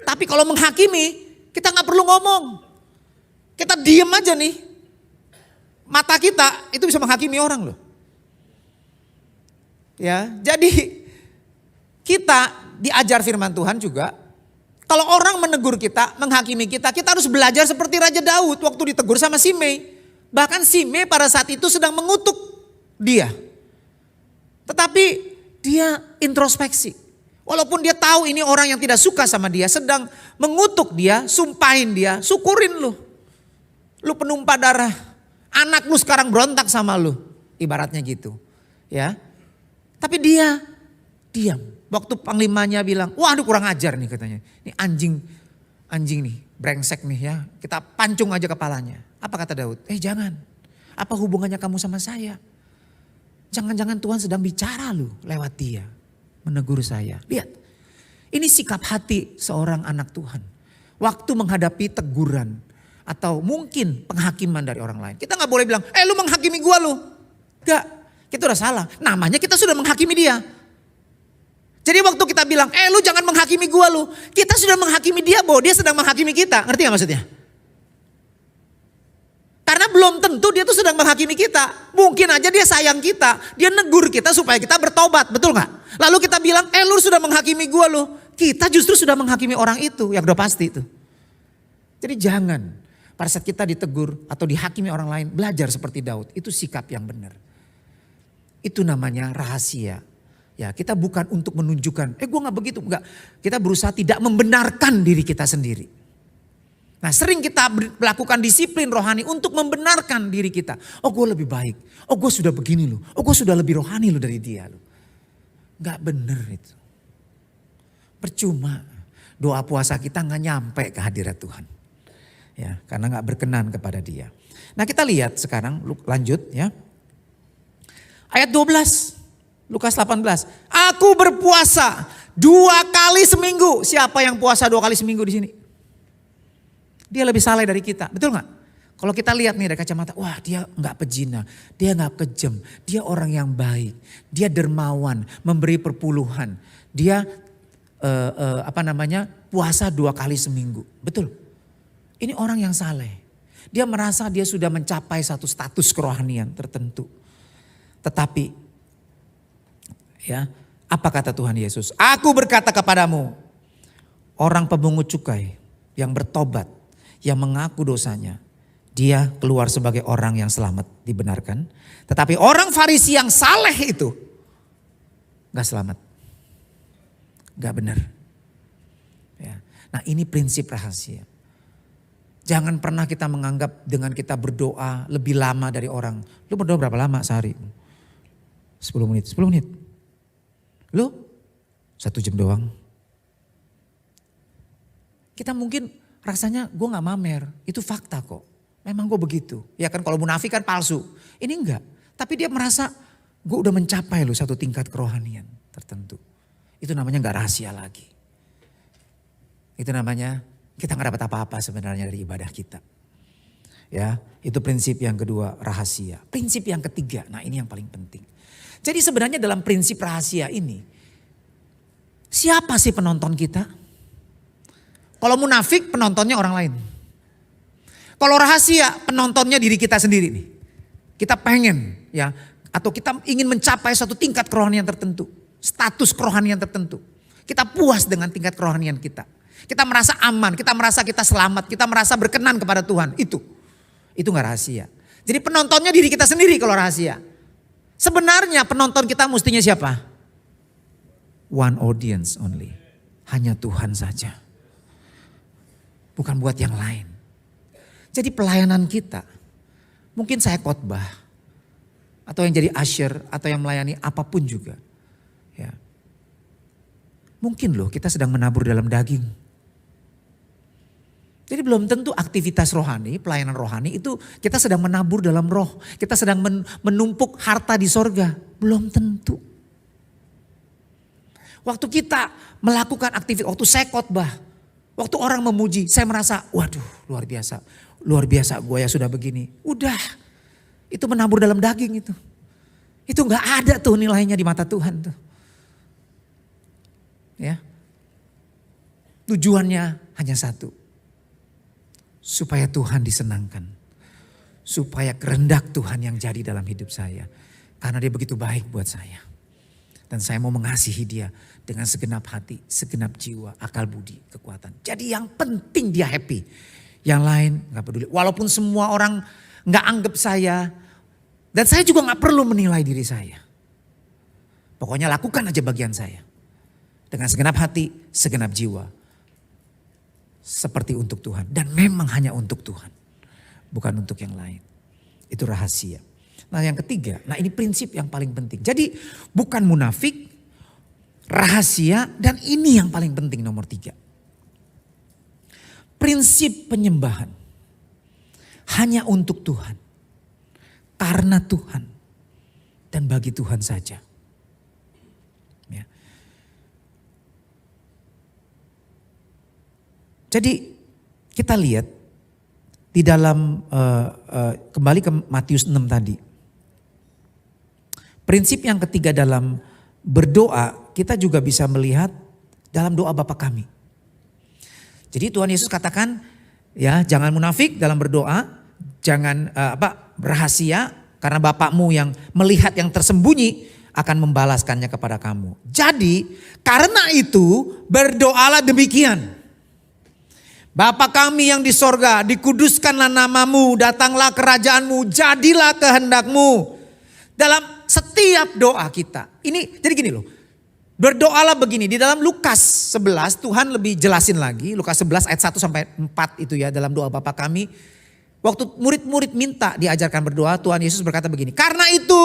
Tapi kalau menghakimi kita nggak perlu ngomong. Kita diem aja nih. Mata kita itu bisa menghakimi orang loh. Ya, jadi kita diajar firman Tuhan juga. Kalau orang menegur kita, menghakimi kita harus belajar seperti Raja Daud waktu ditegur sama Simei. Bahkan Simei pada saat itu sedang mengutuk dia. Tetapi dia introspeksi. Walaupun dia tahu ini orang yang tidak suka sama dia, sedang mengutuk dia, sumpahin dia, syukurin lu. Lu penumpah darah. Anak lu sekarang berontak sama lu. Ibaratnya gitu. Ya. Tapi dia diam. Waktu panglimanya bilang, waduh kurang ajar nih katanya. Ini anjing nih, brengsek nih ya. Kita pancung aja kepalanya. Apa kata Daud? Jangan. Apa hubungannya kamu sama saya? Jangan-jangan Tuhan sedang bicara lu lewat dia. Menegur saya. Lihat. Ini sikap hati seorang anak Tuhan. Waktu menghadapi teguran. Atau mungkin penghakiman dari orang lain. Kita gak boleh bilang, lu menghakimi gua lu. Enggak. Kita udah salah. Namanya kita sudah menghakimi dia. Jadi waktu kita bilang, lu jangan menghakimi gua lu. Kita sudah menghakimi dia bahwa dia sedang menghakimi kita. Ngerti gak maksudnya? Karena belum tentu dia tuh sedang menghakimi kita. Mungkin aja dia sayang kita. Dia negur kita supaya kita bertobat. Betul gak? Lalu kita bilang, lu sudah menghakimi gua lu. Kita justru sudah menghakimi orang itu. Yang udah pasti itu. Jadi jangan. Pada saat kita ditegur atau dihakimi orang lain. Belajar seperti Daud. Itu sikap yang benar. Itu namanya rahasia. Ya, kita bukan untuk menunjukkan, gue gak begitu. Enggak. Kita berusaha tidak membenarkan diri kita sendiri. Nah, sering kita melakukan disiplin rohani untuk membenarkan diri kita. Gue lebih baik. Gue sudah begini loh. Gue sudah lebih rohani loh dari dia loh. Gak bener itu. Percuma. Doa puasa kita gak nyampe ke hadirat Tuhan. Ya, karena gak berkenan kepada dia. Nah, kita lihat sekarang, lanjut ya. Ayat 12. Lukas 18. Aku berpuasa 2 kali seminggu. Siapa yang puasa 2 kali seminggu di sini? Dia lebih saleh dari kita, betul gak? Kalau kita lihat nih dari kacamata, wah dia gak pejina, dia gak kejam, dia orang yang baik, dia dermawan, memberi perpuluhan, dia puasa 2 kali seminggu, betul? Ini orang yang saleh, dia merasa dia sudah mencapai satu status kerohanian tertentu. Tetapi, ya apa kata Tuhan Yesus? Aku berkata kepadamu, orang pemungut cukai yang bertobat, yang mengaku dosanya, dia keluar sebagai orang yang selamat, dibenarkan. Tetapi orang Farisi yang saleh itu gak selamat. Gak benar. Ya. Nah ini prinsip rahasia. Jangan pernah kita menganggap dengan kita berdoa lebih lama dari orang. Lu berdoa berapa lama sehari? 10 menit. 10 menit. Lu 1 jam doang. Kita mungkin rasanya gue gak mamer. Itu fakta kok. Memang gue begitu. Ya kan kalau munafik kan palsu. Ini enggak. Tapi dia merasa gue udah mencapai loh satu tingkat kerohanian tertentu. Itu namanya gak rahasia lagi. Itu namanya kita gak dapat apa-apa sebenarnya dari ibadah kita. Ya, itu prinsip yang kedua, rahasia. Prinsip yang ketiga, nah ini yang paling penting. Jadi sebenarnya dalam prinsip rahasia ini, siapa sih penonton kita? Kalau munafik penontonnya orang lain. Kalau rahasia penontonnya diri kita sendiri nih. Kita pengen ya, atau kita ingin mencapai suatu tingkat kerohanian tertentu. Status kerohanian tertentu. Kita puas dengan tingkat kerohanian kita. Kita merasa aman, kita merasa kita selamat, kita merasa berkenan kepada Tuhan. Itu gak rahasia. Jadi penontonnya diri kita sendiri kalau rahasia. Sebenarnya penonton kita mestinya siapa? One audience only. Hanya Tuhan saja. Bukan buat yang lain. Jadi pelayanan kita, mungkin saya khotbah, atau yang jadi usher, atau yang melayani apapun juga. Ya. Mungkin loh kita sedang menabur dalam daging. Jadi belum tentu aktivitas rohani, pelayanan rohani itu kita sedang menabur dalam roh. Kita sedang menumpuk harta di sorga. Belum tentu. Waktu kita melakukan aktivitas, waktu saya khotbah, waktu orang memuji, saya merasa waduh luar biasa. Luar biasa gue ya sudah begini. Udah, itu menabur dalam daging itu. Itu gak ada tuh nilainya di mata Tuhan tuh. Ya. Tujuannya hanya satu. Supaya Tuhan disenangkan. Supaya kehendak Tuhan yang jadi dalam hidup saya. Karena dia begitu baik buat saya. Dan saya mau mengasihi dia dengan segenap hati, segenap jiwa, akal budi, kekuatan. Jadi yang penting dia happy. Yang lain gak peduli. Walaupun semua orang gak anggap saya. Dan saya juga gak perlu menilai diri saya. Pokoknya lakukan aja bagian saya. Dengan segenap hati, segenap jiwa. Seperti untuk Tuhan. Dan memang hanya untuk Tuhan. Bukan untuk yang lain. Itu rahasia. Nah yang ketiga, nah ini prinsip yang paling penting. Jadi bukan munafik, rahasia, dan ini yang paling penting nomor 3. Prinsip penyembahan. Hanya untuk Tuhan. Karena Tuhan. Dan bagi Tuhan saja. Ya. Jadi kita lihat di dalam kembali ke Matius 6 tadi. Prinsip yang ketiga dalam berdoa kita juga bisa melihat dalam doa Bapa kami. Jadi Tuhan Yesus katakan ya jangan munafik dalam berdoa, jangan rahasia karena Bapakmu yang melihat yang tersembunyi akan membalaskannya kepada kamu. Jadi karena itu berdoalah demikian. Bapa kami yang di sorga, dikuduskanlah namamu, datanglah kerajaanmu, jadilah kehendakmu. Dalam setiap doa kita. Ini jadi gini loh. Berdoalah begini. Di dalam Lukas 11 Tuhan lebih jelasin lagi. Lukas 11 ayat 1 sampai 4 itu ya dalam doa Bapa kami. Waktu murid-murid minta diajarkan berdoa, Tuhan Yesus berkata begini. Karena itu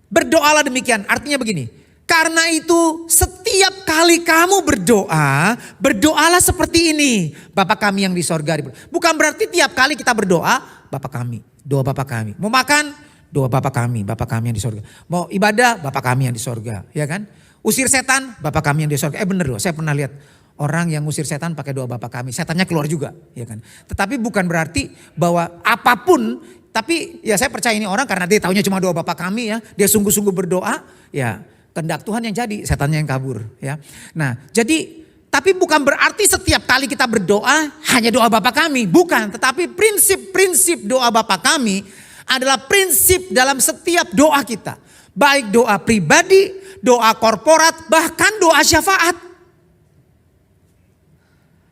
berdoalah demikian. Artinya begini. Karena itu setiap kali kamu berdoa, berdoalah seperti ini. Bapa kami yang di sorga. Bukan berarti tiap kali kita berdoa, Bapa kami. Doa Bapa kami. Mau makan, doa Bapa kami yang di sorga. Mau ibadah, Bapa kami yang di sorga. Ya kan? Usir setan, Bapa kami yang di sorga. Bener loh, saya pernah lihat orang yang usir setan pakai doa Bapa kami. Setannya keluar juga. Ya kan? Tetapi bukan berarti bahwa apapun, tapi ya saya percaya ini orang karena dia taunya cuma doa Bapa kami ya. Dia sungguh-sungguh berdoa, ya. Kehendak Tuhan yang jadi, setannya yang kabur ya. Nah, jadi tapi bukan berarti setiap kali kita berdoa hanya doa Bapa kami, bukan, tetapi prinsip-prinsip doa Bapa kami adalah prinsip dalam setiap doa kita. Baik doa pribadi, doa korporat, bahkan doa syafaat.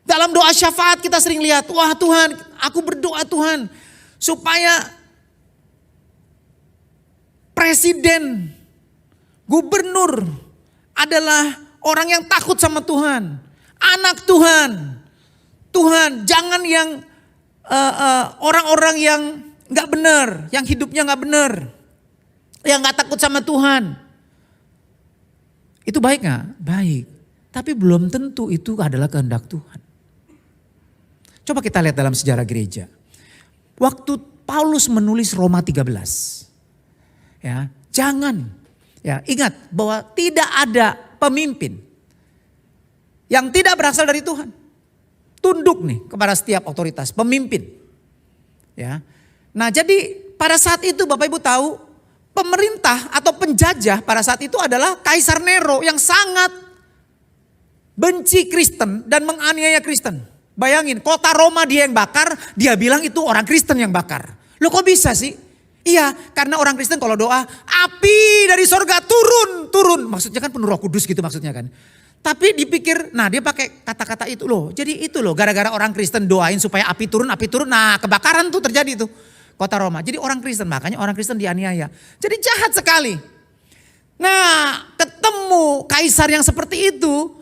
Dalam doa doa syafaat kita sering lihat, wah Tuhan, aku berdoa Tuhan supaya presiden, gubernur adalah orang yang takut sama Tuhan, anak Tuhan. Tuhan, jangan yang orang-orang yang nggak benar, yang hidupnya nggak benar, yang nggak takut sama Tuhan. Itu baik nggak? Baik. Tapi belum tentu itu adalah kehendak Tuhan. Coba kita lihat dalam sejarah gereja. Waktu Paulus menulis Roma 13. Ya, jangan. Ya, ingat bahwa tidak ada pemimpin yang tidak berasal dari Tuhan. Tunduk nih kepada setiap otoritas, pemimpin. Ya. Nah, jadi pada saat itu Bapak Ibu tahu, pemerintah atau penjajah pada saat itu adalah Kaisar Nero yang sangat benci Kristen dan menganiaya Kristen. Bayangin, kota Roma dia yang bakar, dia bilang itu orang Kristen yang bakar. Loh kok bisa sih? Iya, karena orang Kristen kalau doa, api dari sorga turun. Maksudnya kan penuh Roh Kudus gitu maksudnya kan. Tapi dipikir, nah dia pakai kata-kata itu loh. Jadi itu loh, gara-gara orang Kristen doain supaya api turun. Nah kebakaran tuh terjadi tuh kota Roma. Jadi orang Kristen, makanya orang Kristen dianiaya. Jadi jahat sekali. Nah ketemu kaisar yang seperti itu,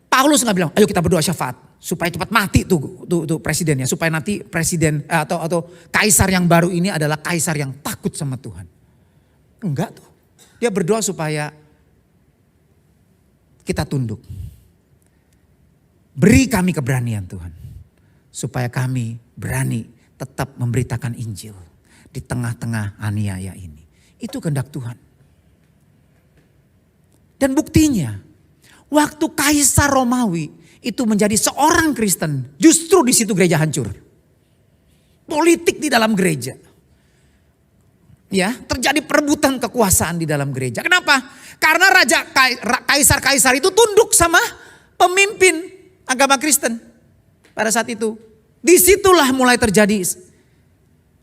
Paulus nggak bilang, ayo kita berdoa syafaat. Supaya cepat mati tuh presidennya. Supaya nanti presiden atau kaisar yang baru ini adalah kaisar yang takut sama Tuhan. Enggak tuh. Dia berdoa supaya kita tunduk. Beri kami keberanian Tuhan. Supaya kami berani tetap memberitakan Injil. Di tengah-tengah aniaya ini. Itu kehendak Tuhan. Dan buktinya. Waktu Kaisar Romawi itu menjadi seorang Kristen, justru di situ gereja hancur. Politik di dalam gereja. Ya, terjadi perebutan kekuasaan di dalam gereja. Kenapa? Karena kaisar-kaisar itu tunduk sama pemimpin agama Kristen. Pada saat itu, disitulah mulai terjadi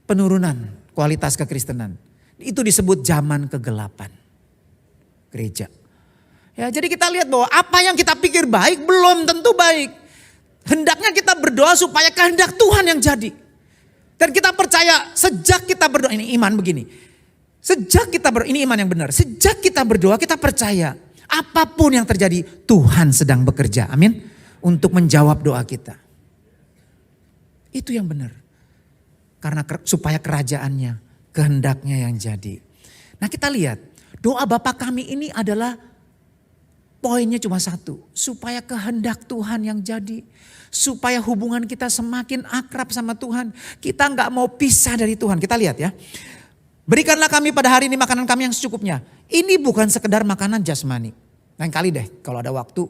penurunan kualitas kekristenan. Itu disebut zaman kegelapan gereja. Ya, jadi kita lihat bahwa apa yang kita pikir baik belum tentu baik. Hendaknya kita berdoa supaya kehendak Tuhan yang jadi. Dan kita percaya sejak kita berdoa, ini iman begini. Sejak kita berdoa, ini iman yang benar. Sejak kita berdoa kita percaya apapun yang terjadi Tuhan sedang bekerja. Amin. Untuk menjawab doa kita. Itu yang benar. Karena supaya kerajaannya, kehendaknya yang jadi. Nah kita lihat doa Bapa kami ini adalah poinnya cuma satu, supaya kehendak Tuhan yang jadi. Supaya hubungan kita semakin akrab sama Tuhan. Kita nggak mau pisah dari Tuhan. Kita lihat ya. Berikanlah kami pada hari ini makanan kami yang secukupnya. Ini bukan sekedar makanan jasmani. Lain kali deh kalau ada waktu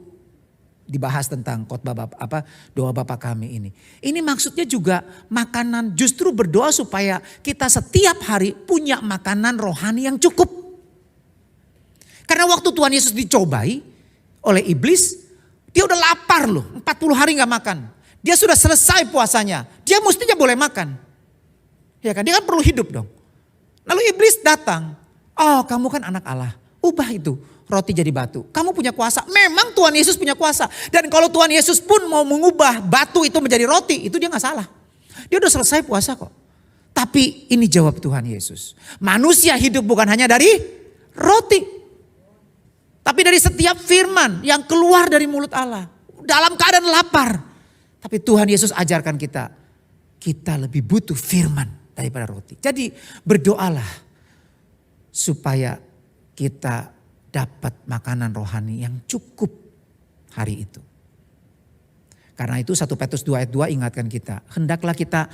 dibahas tentang khotbah doa Bapa kami ini. Ini maksudnya juga makanan, justru berdoa supaya kita setiap hari punya makanan rohani yang cukup. Karena waktu Tuhan Yesus dicobai oleh iblis, dia udah lapar loh, 40 hari gak makan. Dia sudah selesai puasanya, dia mestinya boleh makan. Ya kan, dia kan perlu hidup dong. Lalu iblis datang, oh kamu kan anak Allah, ubah itu roti jadi batu. Kamu punya kuasa, memang Tuhan Yesus punya kuasa. Dan kalau Tuhan Yesus pun mau mengubah batu itu menjadi roti, itu dia gak salah. Dia udah selesai puasa kok. Tapi ini jawab Tuhan Yesus. Manusia hidup bukan hanya dari roti. Tapi dari setiap firman yang keluar dari mulut Allah. Dalam keadaan lapar. Tapi Tuhan Yesus ajarkan kita. Kita lebih butuh firman daripada roti. Jadi berdoalah. Supaya kita dapat makanan rohani yang cukup hari itu. Karena itu 1 Petrus 2 ayat 2 ingatkan kita. Hendaklah kita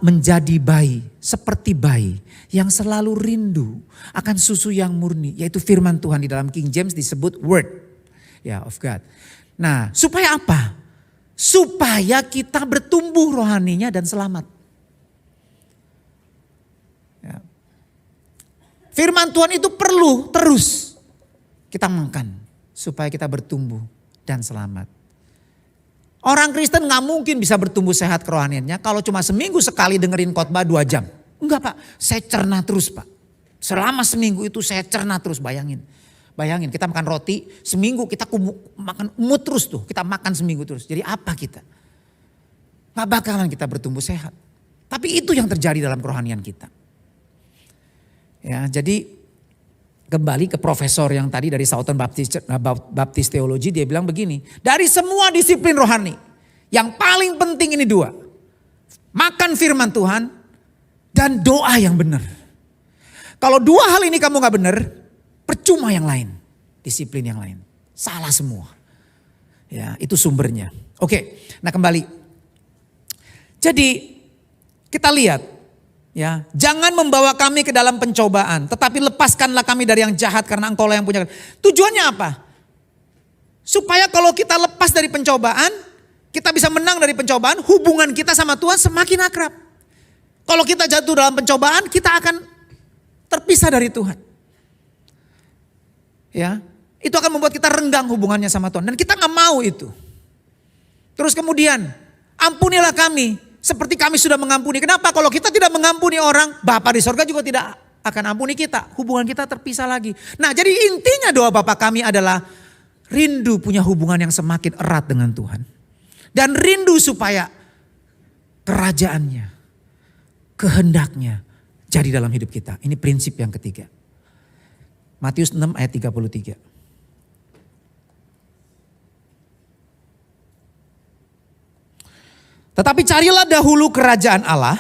menjadi bayi, seperti bayi yang selalu rindu akan susu yang murni, yaitu firman Tuhan. Di dalam King James disebut word ya of God. Nah, supaya apa? Supaya kita bertumbuh rohaninya dan selamat. Ya. Firman Tuhan itu perlu terus kita makan supaya kita bertumbuh dan selamat. Orang Kristen gak mungkin bisa bertumbuh sehat kerohaniannya kalau cuma seminggu sekali dengerin khotbah 2 jam. Enggak Pak, saya cerna terus Pak. Selama seminggu itu saya cerna terus, bayangin. Bayangin kita makan roti, seminggu kita makan umut terus tuh. Kita makan seminggu terus. Jadi apa kita? Gak bakalan kita bertumbuh sehat. Tapi itu yang terjadi dalam kerohanian kita. Ya, jadi kembali ke profesor yang tadi dari Southern Baptist Theology, dia bilang begini. Dari semua disiplin rohani, yang paling penting ini 2. Makan firman Tuhan dan doa yang benar. Kalau 2 hal ini kamu gak benar, percuma yang lain, disiplin yang lain. Salah semua. Ya, itu sumbernya. Oke, nah kembali. Jadi kita lihat ya, jangan membawa kami ke dalam pencobaan, tetapi lepaskanlah kami dari yang jahat karena Engkaulah yang punya. Tujuannya apa? Supaya kalau kita lepas dari pencobaan, kita bisa menang dari pencobaan, hubungan kita sama Tuhan semakin akrab. Kalau kita jatuh dalam pencobaan, kita akan terpisah dari Tuhan. Ya, itu akan membuat kita renggang hubungannya sama Tuhan. Dan kita gak mau itu. Terus kemudian, ampunilah kami seperti kami sudah mengampuni. Kenapa? Kalau kita tidak mengampuni orang, Bapa di sorga juga tidak akan ampuni kita. Hubungan kita terpisah lagi. Nah, jadi intinya doa Bapa kami adalah rindu punya hubungan yang semakin erat dengan Tuhan. Dan rindu supaya kerajaannya, kehendaknya jadi dalam hidup kita. Ini prinsip yang ketiga. Matius 6 ayat 33. Tetapi carilah dahulu kerajaan Allah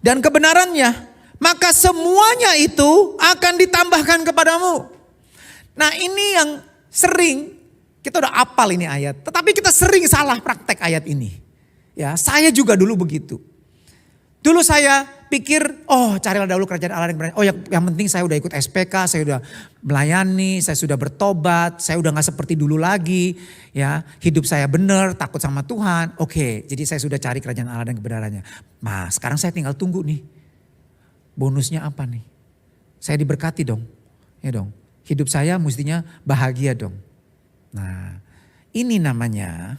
dan kebenarannya, maka semuanya itu akan ditambahkan kepadamu. Nah, ini yang sering kita udah hafal ini ayat, tetapi kita sering salah praktek ayat ini. Ya, saya juga dulu begitu. Dulu saya pikir, carilah dahulu kerajaan Allah dan kebenarannya. Oh, yang penting saya udah ikut SPK, saya udah melayani, saya sudah bertobat, saya udah gak seperti dulu lagi. Ya, hidup saya benar, takut sama Tuhan. Oke, jadi saya sudah cari kerajaan Allah dan kebenarannya. Nah, sekarang saya tinggal tunggu nih. Bonusnya apa nih? Saya diberkati dong. Ya dong. Hidup saya mestinya bahagia dong. Nah, ini namanya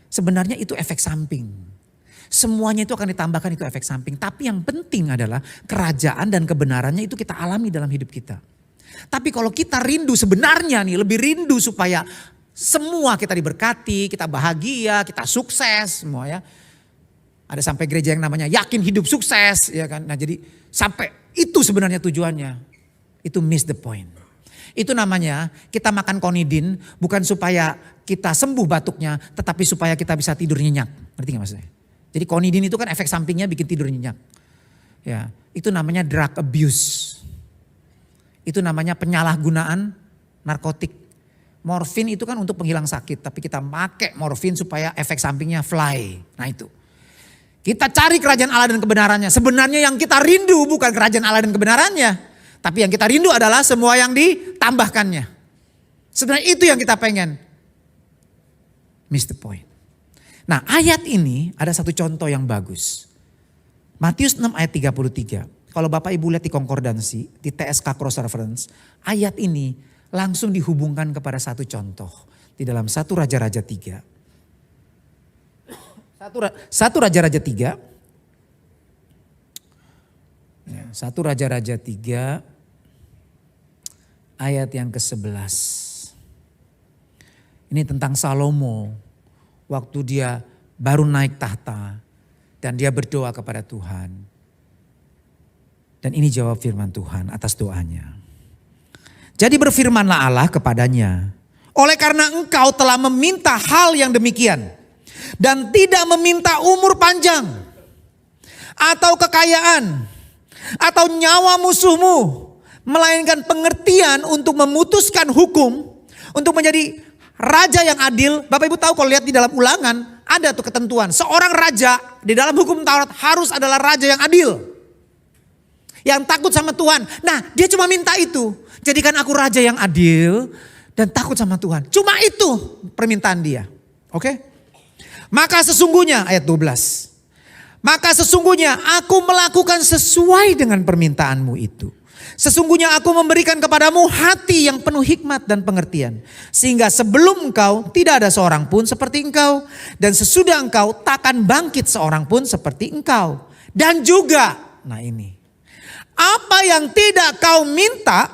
sebenarnya itu efek samping. Semuanya itu akan ditambahkan, itu efek samping. Tapi yang penting adalah kerajaan dan kebenarannya itu kita alami dalam hidup kita. Tapi kalau kita rindu sebenarnya nih, lebih rindu supaya semua kita diberkati, kita bahagia, kita sukses semua ya. Ada sampai gereja yang namanya yakin hidup sukses ya kan. Nah, jadi sampai itu sebenarnya tujuannya. Itu miss the point. Itu namanya kita makan konidin bukan supaya kita sembuh batuknya, tetapi supaya kita bisa tidur nyenyak. Ngerti gak maksudnya? Jadi konidin itu kan efek sampingnya bikin tidur nyenyak. Ya, itu namanya drug abuse. Itu namanya penyalahgunaan narkotik. Morfin itu kan untuk penghilang sakit, tapi kita pakai morfin supaya efek sampingnya fly. Nah itu. Kita cari kerajaan Allah dan kebenarannya. Sebenarnya yang kita rindu bukan kerajaan Allah dan kebenarannya, tapi yang kita rindu adalah semua yang ditambahkannya. Sebenarnya itu yang kita pengen. Miss the point. Nah, ayat ini ada satu contoh yang bagus. Matius 6 ayat 33. Kalau Bapak Ibu lihat di konkordansi, di TSK Cross Reference, ayat ini langsung dihubungkan kepada satu contoh. Di dalam 1 Raja-Raja 3. 1 Raja-Raja 3. 1 Raja-Raja 3 ayat yang ke-11. Ini tentang Salomo. Waktu dia baru naik tahta dan dia berdoa kepada Tuhan. Dan ini jawab firman Tuhan atas doanya. Jadi berfirmanlah Allah kepadanya, oleh karena engkau telah meminta hal yang demikian dan tidak meminta umur panjang atau kekayaan atau nyawa musuhmu, melainkan pengertian untuk memutuskan hukum, untuk menjadi raja yang adil. Bapak Ibu tahu kalau lihat di dalam Ulangan ada tuh ketentuan. Seorang raja di dalam hukum Taurat harus adalah raja yang adil. Yang takut sama Tuhan. Nah, dia cuma minta itu. Jadikan aku raja yang adil dan takut sama Tuhan. Cuma itu permintaan dia. Oke? Maka sesungguhnya ayat 12. Maka sesungguhnya aku melakukan sesuai dengan permintaanmu itu. Sesungguhnya aku memberikan kepadamu hati yang penuh hikmat dan pengertian. Sehingga sebelum engkau tidak ada seorang pun seperti engkau. Dan sesudah engkau takkan bangkit seorang pun seperti engkau. Dan juga, nah ini. Apa yang tidak kau minta,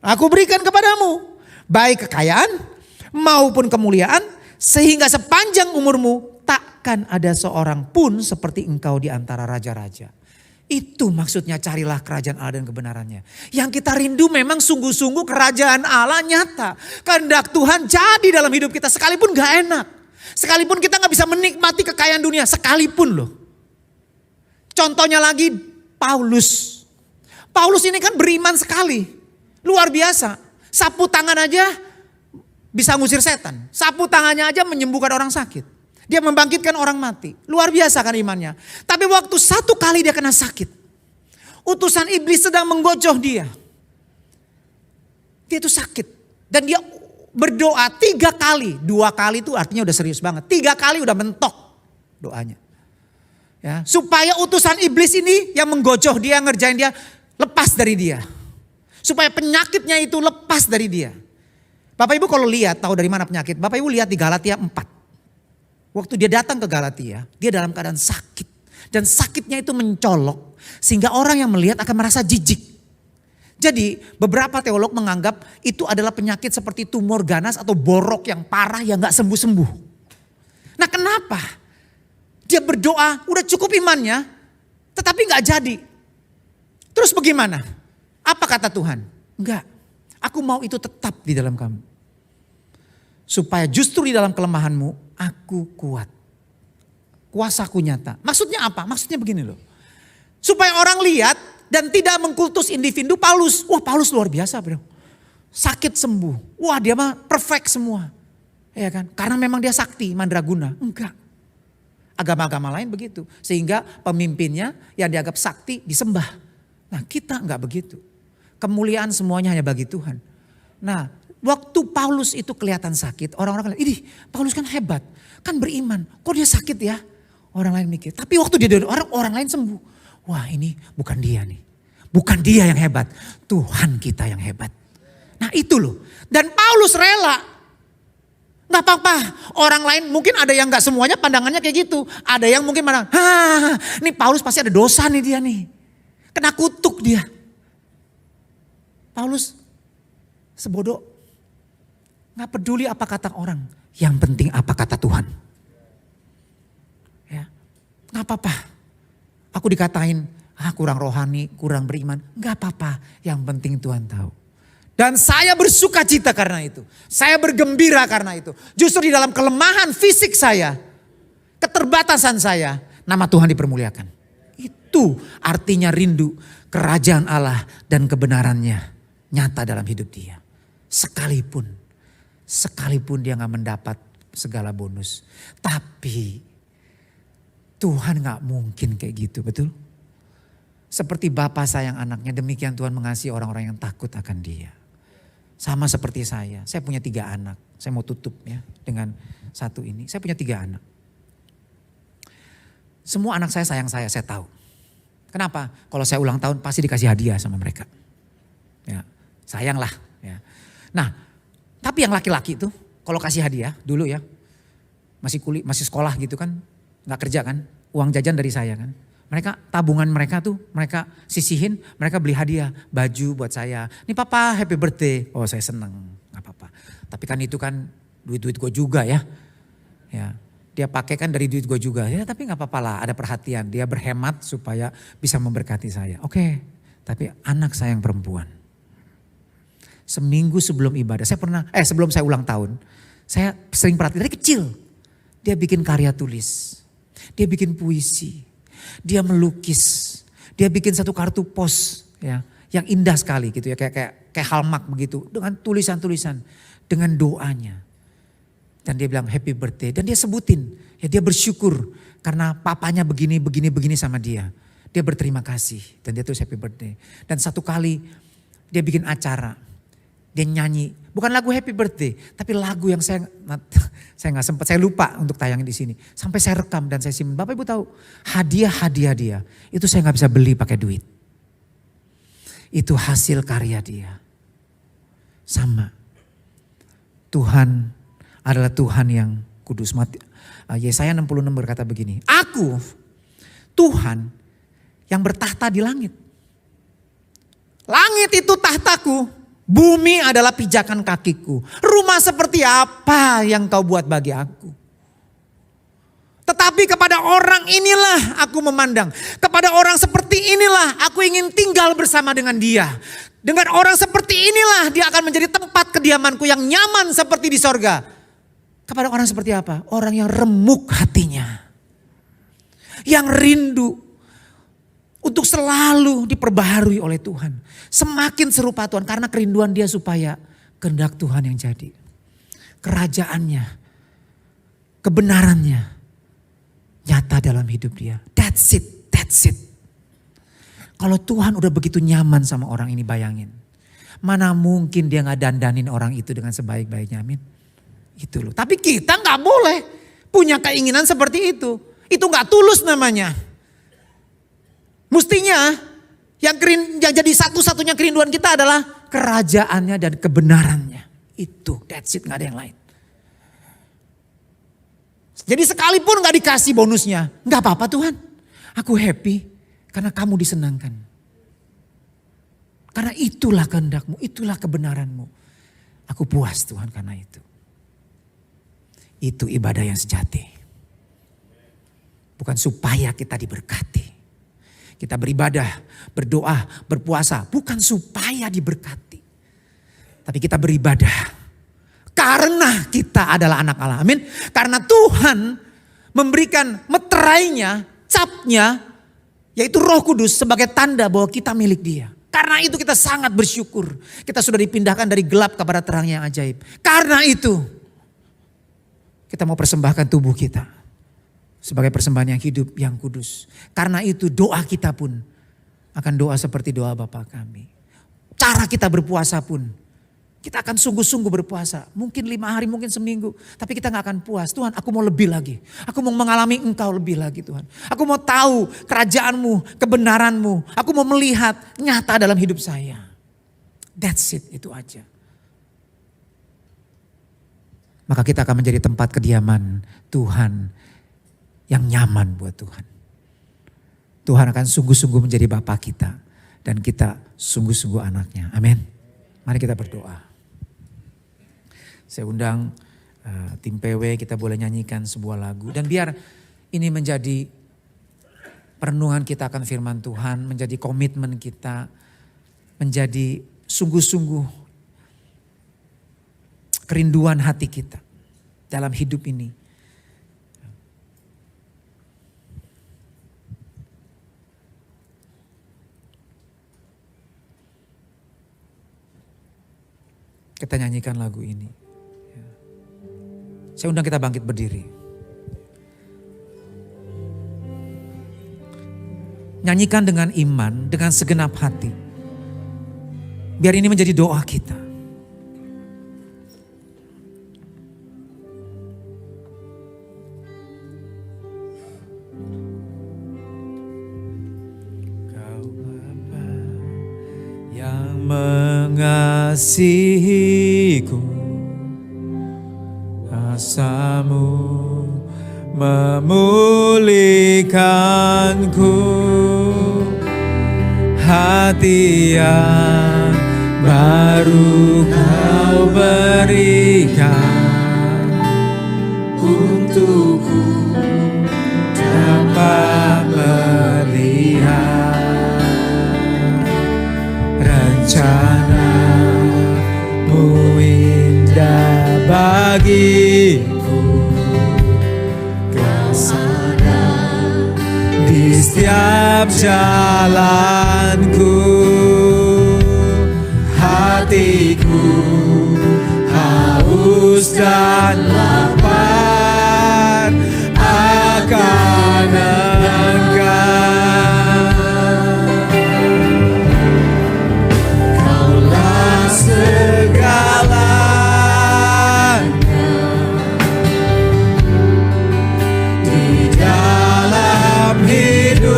Aku berikan kepadamu baik kekayaan maupun kemuliaan, sehingga sepanjang umurmu takkan ada seorang pun seperti engkau di antara raja-raja. Itu maksudnya carilah kerajaan Allah dan kebenarannya. Yang kita rindu memang sungguh-sungguh kerajaan Allah nyata. Kehendak Tuhan jadi dalam hidup kita sekalipun gak enak. Sekalipun kita gak bisa menikmati kekayaan dunia, sekalipun loh. Contohnya lagi Paulus. Paulus ini kan beriman sekali. Luar biasa. Sapu tangan aja bisa ngusir setan. Sapu tangannya aja menyembuhkan orang sakit. Dia membangkitkan orang mati. Luar biasa kan imannya. Tapi waktu satu kali dia kena sakit. Utusan iblis sedang menggocoh dia. Dia itu sakit. Dan dia berdoa 3 kali. 2 kali itu artinya udah serius banget. 3 kali udah mentok doanya. Ya, supaya utusan iblis ini yang menggocoh dia, ngerjain dia, lepas dari dia. Supaya penyakitnya itu lepas dari dia. Bapak Ibu kalau lihat, tahu dari mana penyakit. Bapak Ibu lihat di Galatia 4. Waktu dia datang ke Galatia, dia dalam keadaan sakit. Dan sakitnya itu mencolok. Sehingga orang yang melihat akan merasa jijik. Jadi beberapa teolog menganggap itu adalah penyakit seperti tumor ganas atau borok yang parah yang gak sembuh-sembuh. Nah kenapa? Dia berdoa, udah cukup imannya, tetapi gak jadi. Terus bagaimana? Apa kata Tuhan? Enggak, aku mau itu tetap di dalam kamu. Supaya justru di dalam kelemahanmu, aku kuat. Kuasaku nyata. Maksudnya apa? Maksudnya begini loh. Supaya orang lihat dan tidak mengkultus individu Paulus. Wah Paulus luar biasa bro. Sakit sembuh. Wah dia mah perfect semua. Ya kan? Karena memang dia sakti, mandraguna. Enggak. Agama-agama lain begitu. Sehingga pemimpinnya yang dianggap sakti disembah. Nah kita enggak begitu. Kemuliaan semuanya hanya bagi Tuhan. Nah waktu Paulus itu kelihatan sakit. Orang-orang bilang, ini Paulus kan hebat. Kan beriman. Kok dia sakit ya? Orang lain mikir. Tapi waktu dia orang lain sembuh. Wah ini bukan dia nih. Bukan dia yang hebat. Tuhan kita yang hebat. Nah itu loh. Dan Paulus rela. Gak apa-apa. Orang lain mungkin ada yang gak semuanya pandangannya kayak gitu. Ada yang mungkin pandang, ini Paulus pasti ada dosa nih dia nih. Kena kutuk dia. Paulus sebodoh. Gak peduli apa kata orang. Yang penting apa kata Tuhan. Ya, gak apa-apa. Aku dikatain kurang rohani, kurang beriman. Gak apa-apa. Yang penting Tuhan tahu. Dan saya bersuka cita karena itu. Saya bergembira karena itu. Justru di dalam kelemahan fisik saya, keterbatasan saya, nama Tuhan dipermuliakan. Itu artinya rindu kerajaan Allah dan kebenarannya nyata dalam hidup dia. Sekalipun dia gak mendapat segala bonus. Tapi Tuhan gak mungkin kayak gitu, betul? Seperti Bapa sayang anaknya, demikian Tuhan mengasihi orang-orang yang takut akan dia. Sama seperti saya punya 3 anak. Saya mau tutup ya dengan satu ini. Saya punya 3 anak. Semua anak saya sayang saya tahu. Kenapa? Kalau saya ulang tahun pasti dikasih hadiah sama mereka. Ya, sayang lah. Ya. Nah, tapi yang laki-laki itu kalau kasih hadiah dulu ya, masih sekolah gitu kan, nggak kerja kan, uang jajan dari saya kan. Mereka tabungan mereka tuh mereka sisihin, mereka beli hadiah, baju buat saya. Nih papa happy birthday. Oh saya seneng, nggak apa-apa. Tapi kan itu kan duit-duit gue juga ya. Ya, dia pakai kan dari duit gue juga. Ya tapi nggak apa-apa lah, ada perhatian. Dia berhemat supaya bisa memberkati saya. Oke, tapi anak saya yang perempuan. Seminggu sebelum ibadah, sebelum saya ulang tahun, saya sering perhatian dari kecil. Dia bikin karya tulis, dia bikin puisi. Dia melukis, dia bikin satu kartu pos ya, yang indah sekali gitu ya, kayak hallmark begitu, dengan tulisan-tulisan, dengan doanya. Dan dia bilang happy birthday, dan dia sebutin, ya dia bersyukur karena papanya begini sama dia. Dia berterima kasih dan dia tulis happy birthday. Dan satu kali dia bikin acara, dia nyanyi, bukan lagu happy birthday, tapi lagu yang saya nggak sempat, saya lupa untuk tayangin di sini. Sampai saya rekam dan saya simpan. Bapak Ibu tahu, hadiah dia itu saya nggak bisa beli pakai duit. Itu hasil karya dia. Sama. Tuhan adalah Tuhan yang kudus. Yesaya 66 berkata begini, aku Tuhan yang bertahta di langit. Langit itu tahtaku. Bumi adalah pijakan kakiku. Rumah seperti apa yang kau buat bagi aku? Tetapi kepada orang inilah aku memandang. Kepada orang seperti inilah aku ingin tinggal bersama dengan dia. Dengan orang seperti inilah dia akan menjadi tempat kediamanku yang nyaman seperti di sorga. Kepada orang seperti apa? Orang yang remuk hatinya. Yang rindu untuk selalu diperbaharui oleh Tuhan. Semakin serupa Tuhan karena kerinduan dia supaya kehendak Tuhan yang jadi. Kerajaannya, kebenarannya nyata dalam hidup dia. That's it, that's it. Kalau Tuhan udah begitu nyaman sama orang ini, bayangin. Mana mungkin dia gak dandanin orang itu dengan sebaik-baiknya, amin. Itu loh. Tapi kita gak boleh punya keinginan seperti itu. Itu gak tulus namanya. Mestinya yang jadi satu-satunya kerinduan kita adalah kerajaannya dan kebenarannya. Itu, that's it, gak ada yang lain. Jadi sekalipun gak dikasih bonusnya, gak apa-apa Tuhan. Aku happy karena kamu disenangkan. Karena itulah kehendakmu, itulah kebenaranmu. Aku puas Tuhan karena itu. Itu ibadah yang sejati. Bukan supaya kita diberkati. Kita beribadah, berdoa, berpuasa. Bukan supaya diberkati. Tapi kita beribadah. Karena kita adalah anak Allah. Amin. Karena Tuhan memberikan meterainya, capnya, yaitu Roh Kudus sebagai tanda bahwa kita milik Dia. Karena itu kita sangat bersyukur. Kita sudah dipindahkan dari gelap kepada terang yang ajaib. Karena itu kita mau persembahkan tubuh kita sebagai persembahan yang hidup, yang kudus. Karena itu doa kita pun akan doa seperti doa Bapa kami. Cara kita berpuasa pun, kita akan sungguh-sungguh berpuasa. Mungkin 5 hari, mungkin seminggu. Tapi kita gak akan puas. Tuhan, aku mau lebih lagi. Aku mau mengalami Engkau lebih lagi Tuhan. Aku mau tahu kerajaan-Mu, kebenaran-Mu. Aku mau melihat nyata dalam hidup saya. That's it, itu aja. Maka kita akan menjadi tempat kediaman Tuhan yang nyaman buat Tuhan. Tuhan akan sungguh-sungguh menjadi Bapa kita. Dan kita sungguh-sungguh anaknya. Amin. Mari kita berdoa. Saya undang tim PW, kita boleh nyanyikan sebuah lagu. Dan biar ini menjadi perenungan kita akan firman Tuhan. Menjadi komitmen kita. Menjadi sungguh-sungguh kerinduan hati kita dalam hidup ini. Kita nyanyikan lagu ini. Saya undang kita bangkit berdiri. Nyanyikan dengan iman, dengan segenap hati. Biar ini menjadi doa kita. Kau Bapa yang mengasihiku, asamu memulihkanku, hati yang baru Kau berikan untukku dapat melihat rencana-Mu indah bagiku, kesana di setiap jalanku. Hatiku haus dan lapar akan Engkau. Kaulah segalanya di dalam hidupku.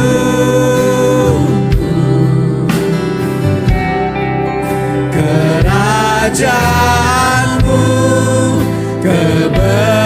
Kerajaan-Mu, kebenaran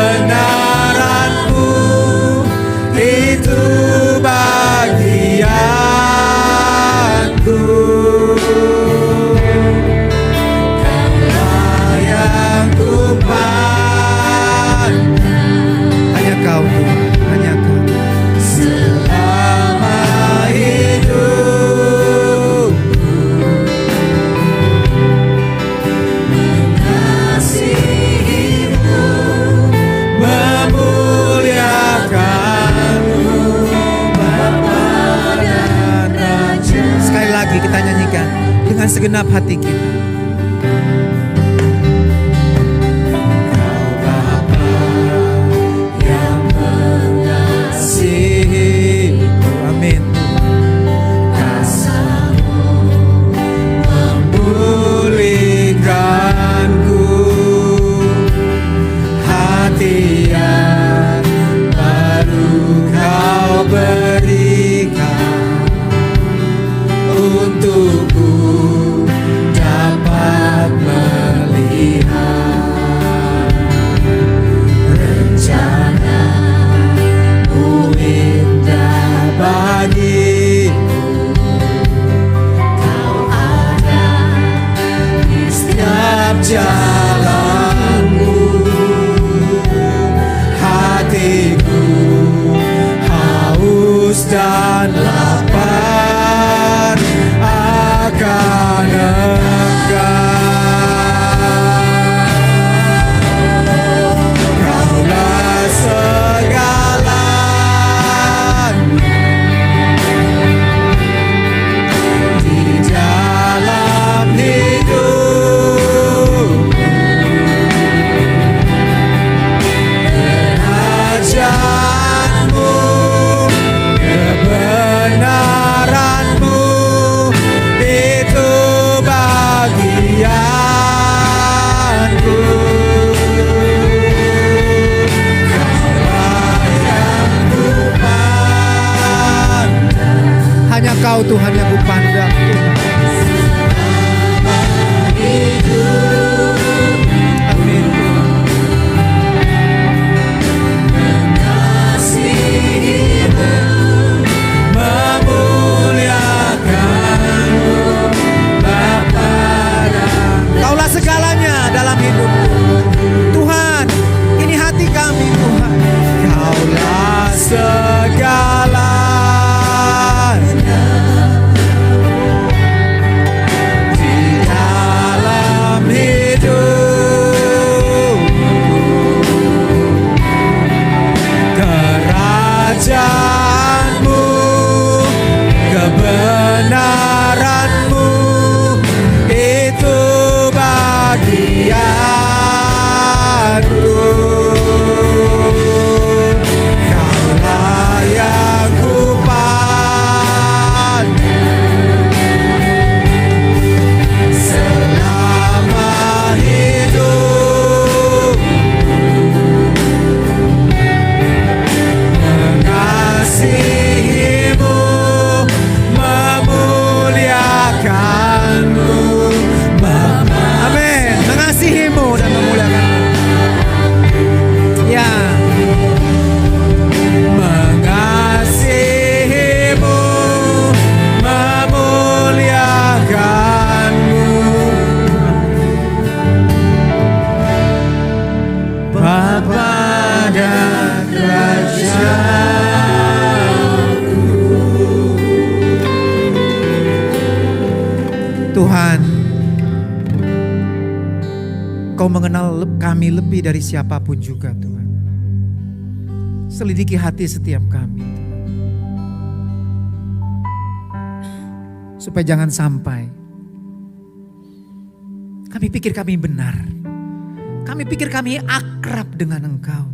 lagi kita nyanyikan dengan segenap hati kita. Kau Bapa yang mengasihiku, amin. Kasih-Mu memulihkanku, hati yang baru Kau berikan untukku dapat melihat rencana-Mu indah bagiku. Kau ada di setiap jalanku, hatiku haus dan lapar akan Engkau. Kaulah segalanya di dalam hidup. Kerajaan-Mu, kebenaran-Mu, itu bagianku. Kaulah yang kupandang, hanya Kau Tuhan yang kupandang. Amin. Mengasihi-Mu, memuliakan-Mu, Bapa. Kaulah segalanya dalam hidupku. Tuhan, ini hati kami Tuhan. Kaulah segalanya di dalam hidup. Kerajaan-Mu, kebenaran-Mu, itu bagianku. Kaulah yang kupandang selama hidup. Mengasihi-Mu, memuliakan-Mu, Bapa. Amin. Mengasihi-Mu dan memuliakan-Mu. Ya. Mengasihi-Mu, memuliakan-Mu, Bapa dan Kerajaan-Ku. Tuhan, Kau mengenal kami lebih dari siapapun juga Tuhan. Selidiki hati setiap kami Tuhan. Supaya jangan sampai kami pikir kami benar. Kami pikir kami akrab dengan Engkau.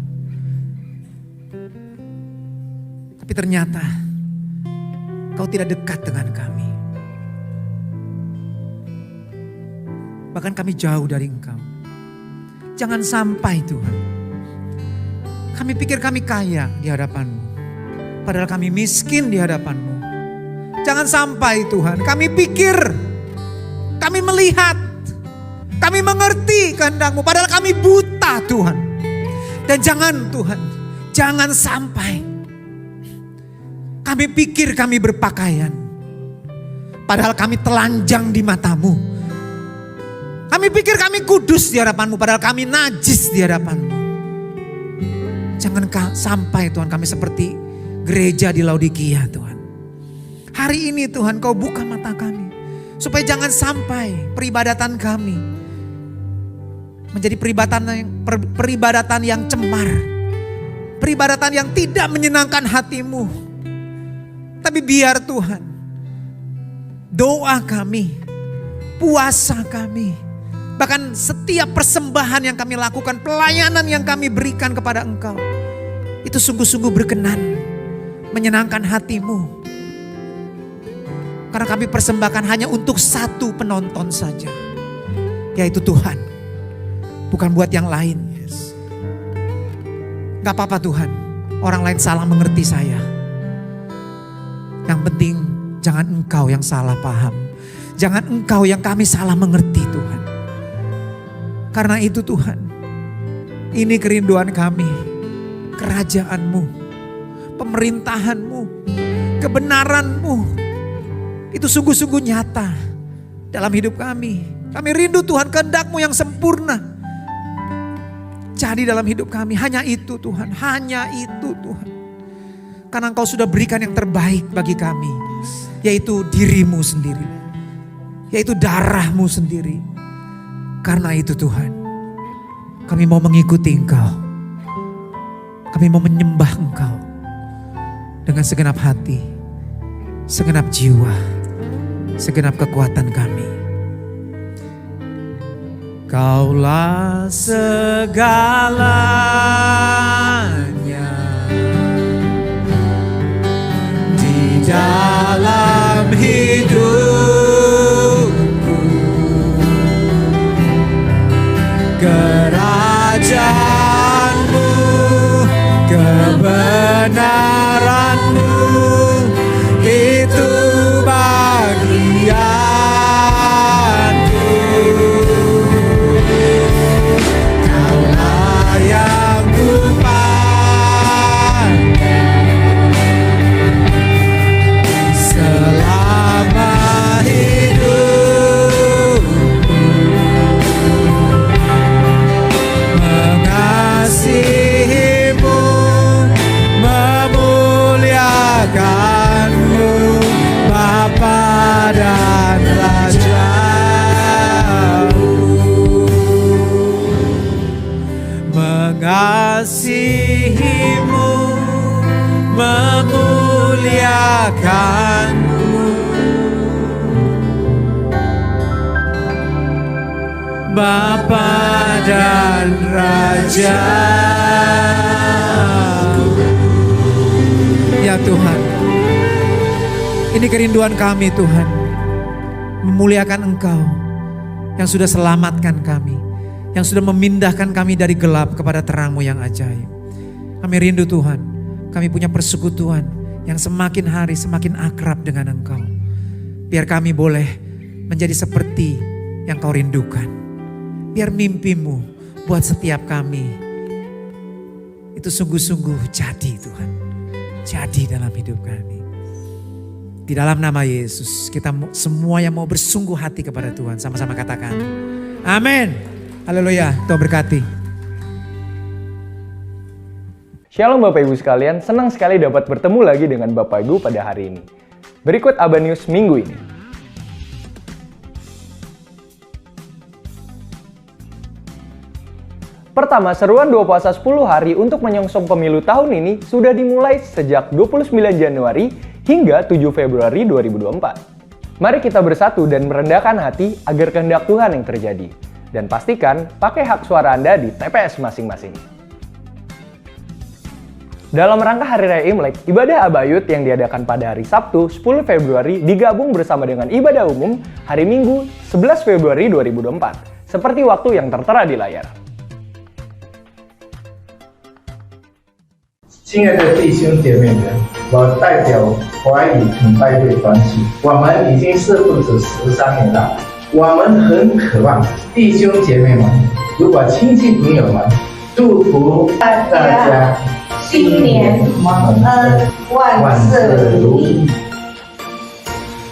Tapi ternyata Kau tidak dekat dengan kami. Bahkan kami jauh dari Engkau. Jangan sampai Tuhan kami pikir kami kaya di hadapan-Mu, padahal kami miskin di hadapan-Mu. Jangan sampai Tuhan kami pikir kami melihat, kami mengerti kehendak-Mu, padahal kami buta Tuhan. Dan jangan Tuhan, jangan sampai kami pikir kami berpakaian, padahal kami telanjang di mata-Mu. Kami pikir kami kudus di hadapan-Mu, padahal kami najis di hadapan-Mu. Jangan sampai Tuhan kami seperti gereja di Laodikia Tuhan. Hari ini Tuhan Kau buka mata kami. Supaya jangan sampai peribadatan kami menjadi peribadatan yang cemar. Peribadatan yang tidak menyenangkan hati-Mu. Tapi biar Tuhan, doa kami, puasa kami, bahkan setiap persembahan yang kami lakukan, pelayanan yang kami berikan kepada Engkau, itu sungguh-sungguh berkenan, menyenangkan hati-Mu. Karena kami persembahkan hanya untuk satu penonton saja, yaitu Tuhan, bukan buat yang lain. Gak apa-apa Tuhan, orang lain salah mengerti saya. Yang penting jangan Engkau yang salah paham. Jangan Engkau yang kami salah mengerti Tuhan. Karena itu Tuhan, ini kerinduan kami. Kerajaan-Mu, pemerintahan-Mu, kebenaran-Mu, itu sungguh-sungguh nyata dalam hidup kami. Kami rindu Tuhan, kehendak-Mu yang sempurna jadi dalam hidup kami. Hanya itu Tuhan, hanya itu Tuhan. Karena Engkau sudah berikan yang terbaik bagi kami, yaitu diri-Mu sendiri, yaitu darah-Mu sendiri. Karena itu Tuhan, kami mau mengikuti Engkau. Kami mau menyembah Engkau dengan segenap hati, segenap jiwa, segenap kekuatan kami. Kaulah segalanya di dalam hidupku. Kerajaan-Mu, kebenaran-Mu, itu bagianku. Kaulah yang kupandang selama hidupku, mengasihi-Mu, memuliakan-Mu, Bapa dan Raja-Mu. Mengasihi-Mu, memuliakan-Mu, Bapa dan Raja-Mu. Ya Tuhan, ini kerinduan kami Tuhan, memuliakan Engkau yang sudah selamatkan kami, yang sudah memindahkan kami dari gelap kepada terang-Mu yang ajaib. Kami rindu Tuhan, kami punya persekutuan yang semakin hari semakin akrab dengan Engkau. Biar kami boleh menjadi seperti yang Kau rindukan. Biar mimpi-Mu buat setiap kami itu sungguh-sungguh jadi Tuhan. Jadi dalam hidup kami. Di dalam nama Yesus, kita semua yang mau bersungguh hati kepada Tuhan, sama-sama katakan amin. Haleluya, Tuhan berkati. Shalom Bapak Ibu sekalian, senang sekali dapat bertemu lagi dengan Bapak Ibu pada hari ini. Berikut Aba News minggu ini. Pertama, seruan 2 puasa 10 hari untuk menyongsong pemilu tahun ini sudah dimulai sejak 29 Januari hingga 7 Februari 2024. Mari kita bersatu dan merendahkan hati agar kehendak Tuhan yang terjadi. Dan pastikan pakai hak suara Anda di TPS masing-masing. Dalam rangka Hari Raya Imlek, ibadah Abayut yang diadakan pada hari Sabtu 10 Februari digabung bersama dengan ibadah umum hari Minggu 11 Februari 2024. Seperti waktu yang tertera di layar. 亲爱的弟兄姐妹们，我代表华语崇拜会团体，我们已经是不止13年了。我们很渴望弟兄姐妹们，如果亲戚朋友们，祝福大家新年蒙恩，万事如意。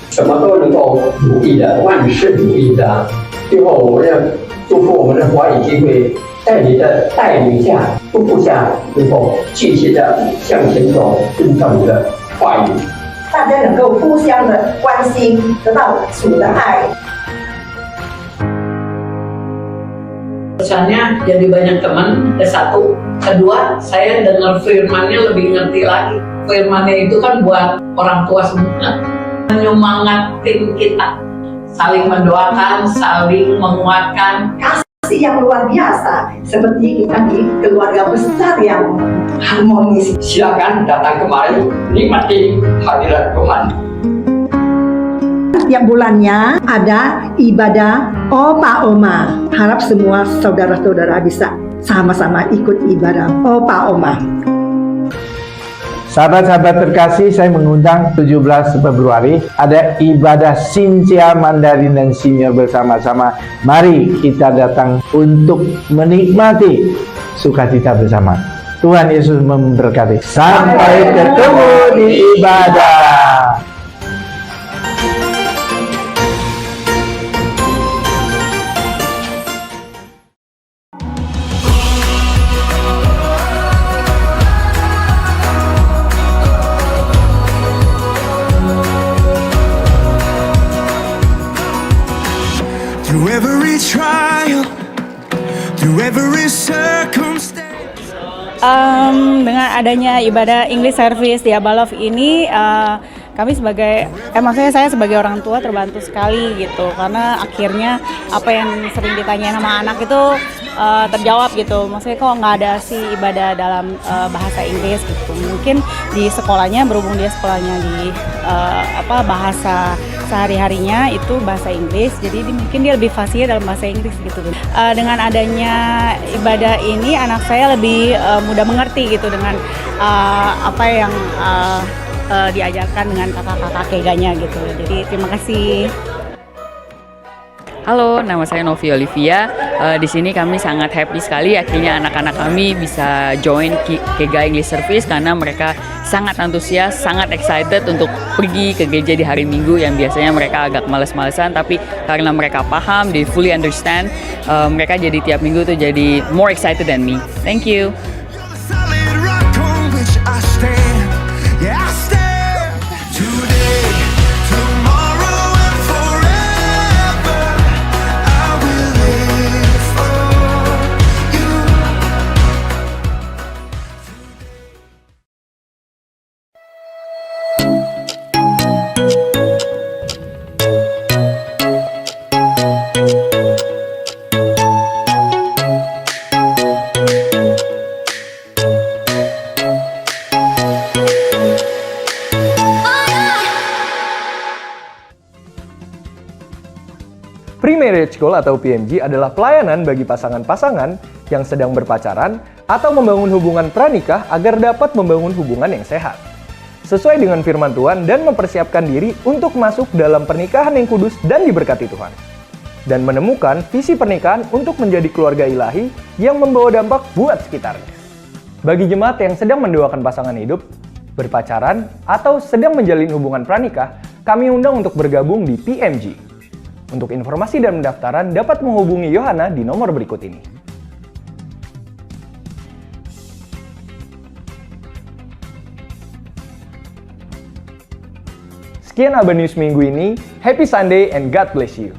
什么都能够如意的，万事如意的。最后，我们要祝福我们的华语机会，在你的带领下、祝福下，能够继续的向前走，遵照你的话语。大家能够互相的关心，得到主的爱。 Misalnya jadi banyak teman, satu. Kedua, saya dengar firmannya lebih ngerti lagi. Firmannya itu kan buat orang tua semua. menyemangatin kita, saling mendoakan, saling menguatkan. Kasih yang luar biasa, seperti kita di keluarga besar yang harmonis. Silakan datang kemari, nikmati hadirat Tuhan. Tiap bulannya ada ibadah Opa Oma. Harap semua saudara-saudara bisa sama-sama ikut ibadah Opa Oma. Sahabat-sahabat terkasih, saya mengundang 17 Februari ada ibadah Sincia Mandarin dan Senior bersama-sama. Mari kita datang untuk menikmati sukacita bersama. Tuhan Yesus memberkati. Sampai ketemu di ibadah. Through every trial, through every circumstance. Dengan adanya ibadah English Service di Abalov ini, kami sebagai, maksudnya saya sebagai orang tua terbantu sekali gitu, karena akhirnya apa yang sering ditanyain sama anak itu terjawab gitu. Maksudnya kok nggak ada sih ibadah dalam bahasa Inggris gitu. Mungkin di sekolahnya, berhubung dia sekolahnya di bahasa sehari-harinya itu bahasa Inggris, jadi mungkin dia lebih fasih dalam bahasa Inggris gitu. Dengan adanya ibadah ini, anak saya lebih mudah mengerti gitu dengan apa yang diajarkan dengan kakak-kakak keganya gitu. Jadi terima kasih. Halo, nama saya Novi Olivia. Di sini kami sangat happy sekali akhirnya anak-anak kami bisa join Kega English Service karena mereka sangat antusias, sangat excited untuk pergi ke gereja di hari Minggu yang biasanya mereka agak males-malesan, tapi karena mereka paham, they fully understand, mereka jadi tiap minggu tuh jadi more excited than me. Thank you. Solid rock on which I stand. Yeah, I stand today, tomorrow, and forever. I will live for you. Pre-marriage call atau PMG adalah pelayanan bagi pasangan-pasangan yang sedang berpacaran atau membangun hubungan pranikah agar dapat membangun hubungan yang sehat. Sesuai dengan firman Tuhan dan mempersiapkan diri untuk masuk dalam pernikahan yang kudus dan diberkati Tuhan. Dan menemukan visi pernikahan untuk menjadi keluarga ilahi yang membawa dampak buat sekitarnya. Bagi jemaat yang sedang mendoakan pasangan hidup, berpacaran, atau sedang menjalin hubungan pranikah, kami undang untuk bergabung di PMG. Untuk informasi dan pendaftaran dapat menghubungi Yohana di nomor berikut ini. Sekian Aba News minggu ini. Happy Sunday and God bless you.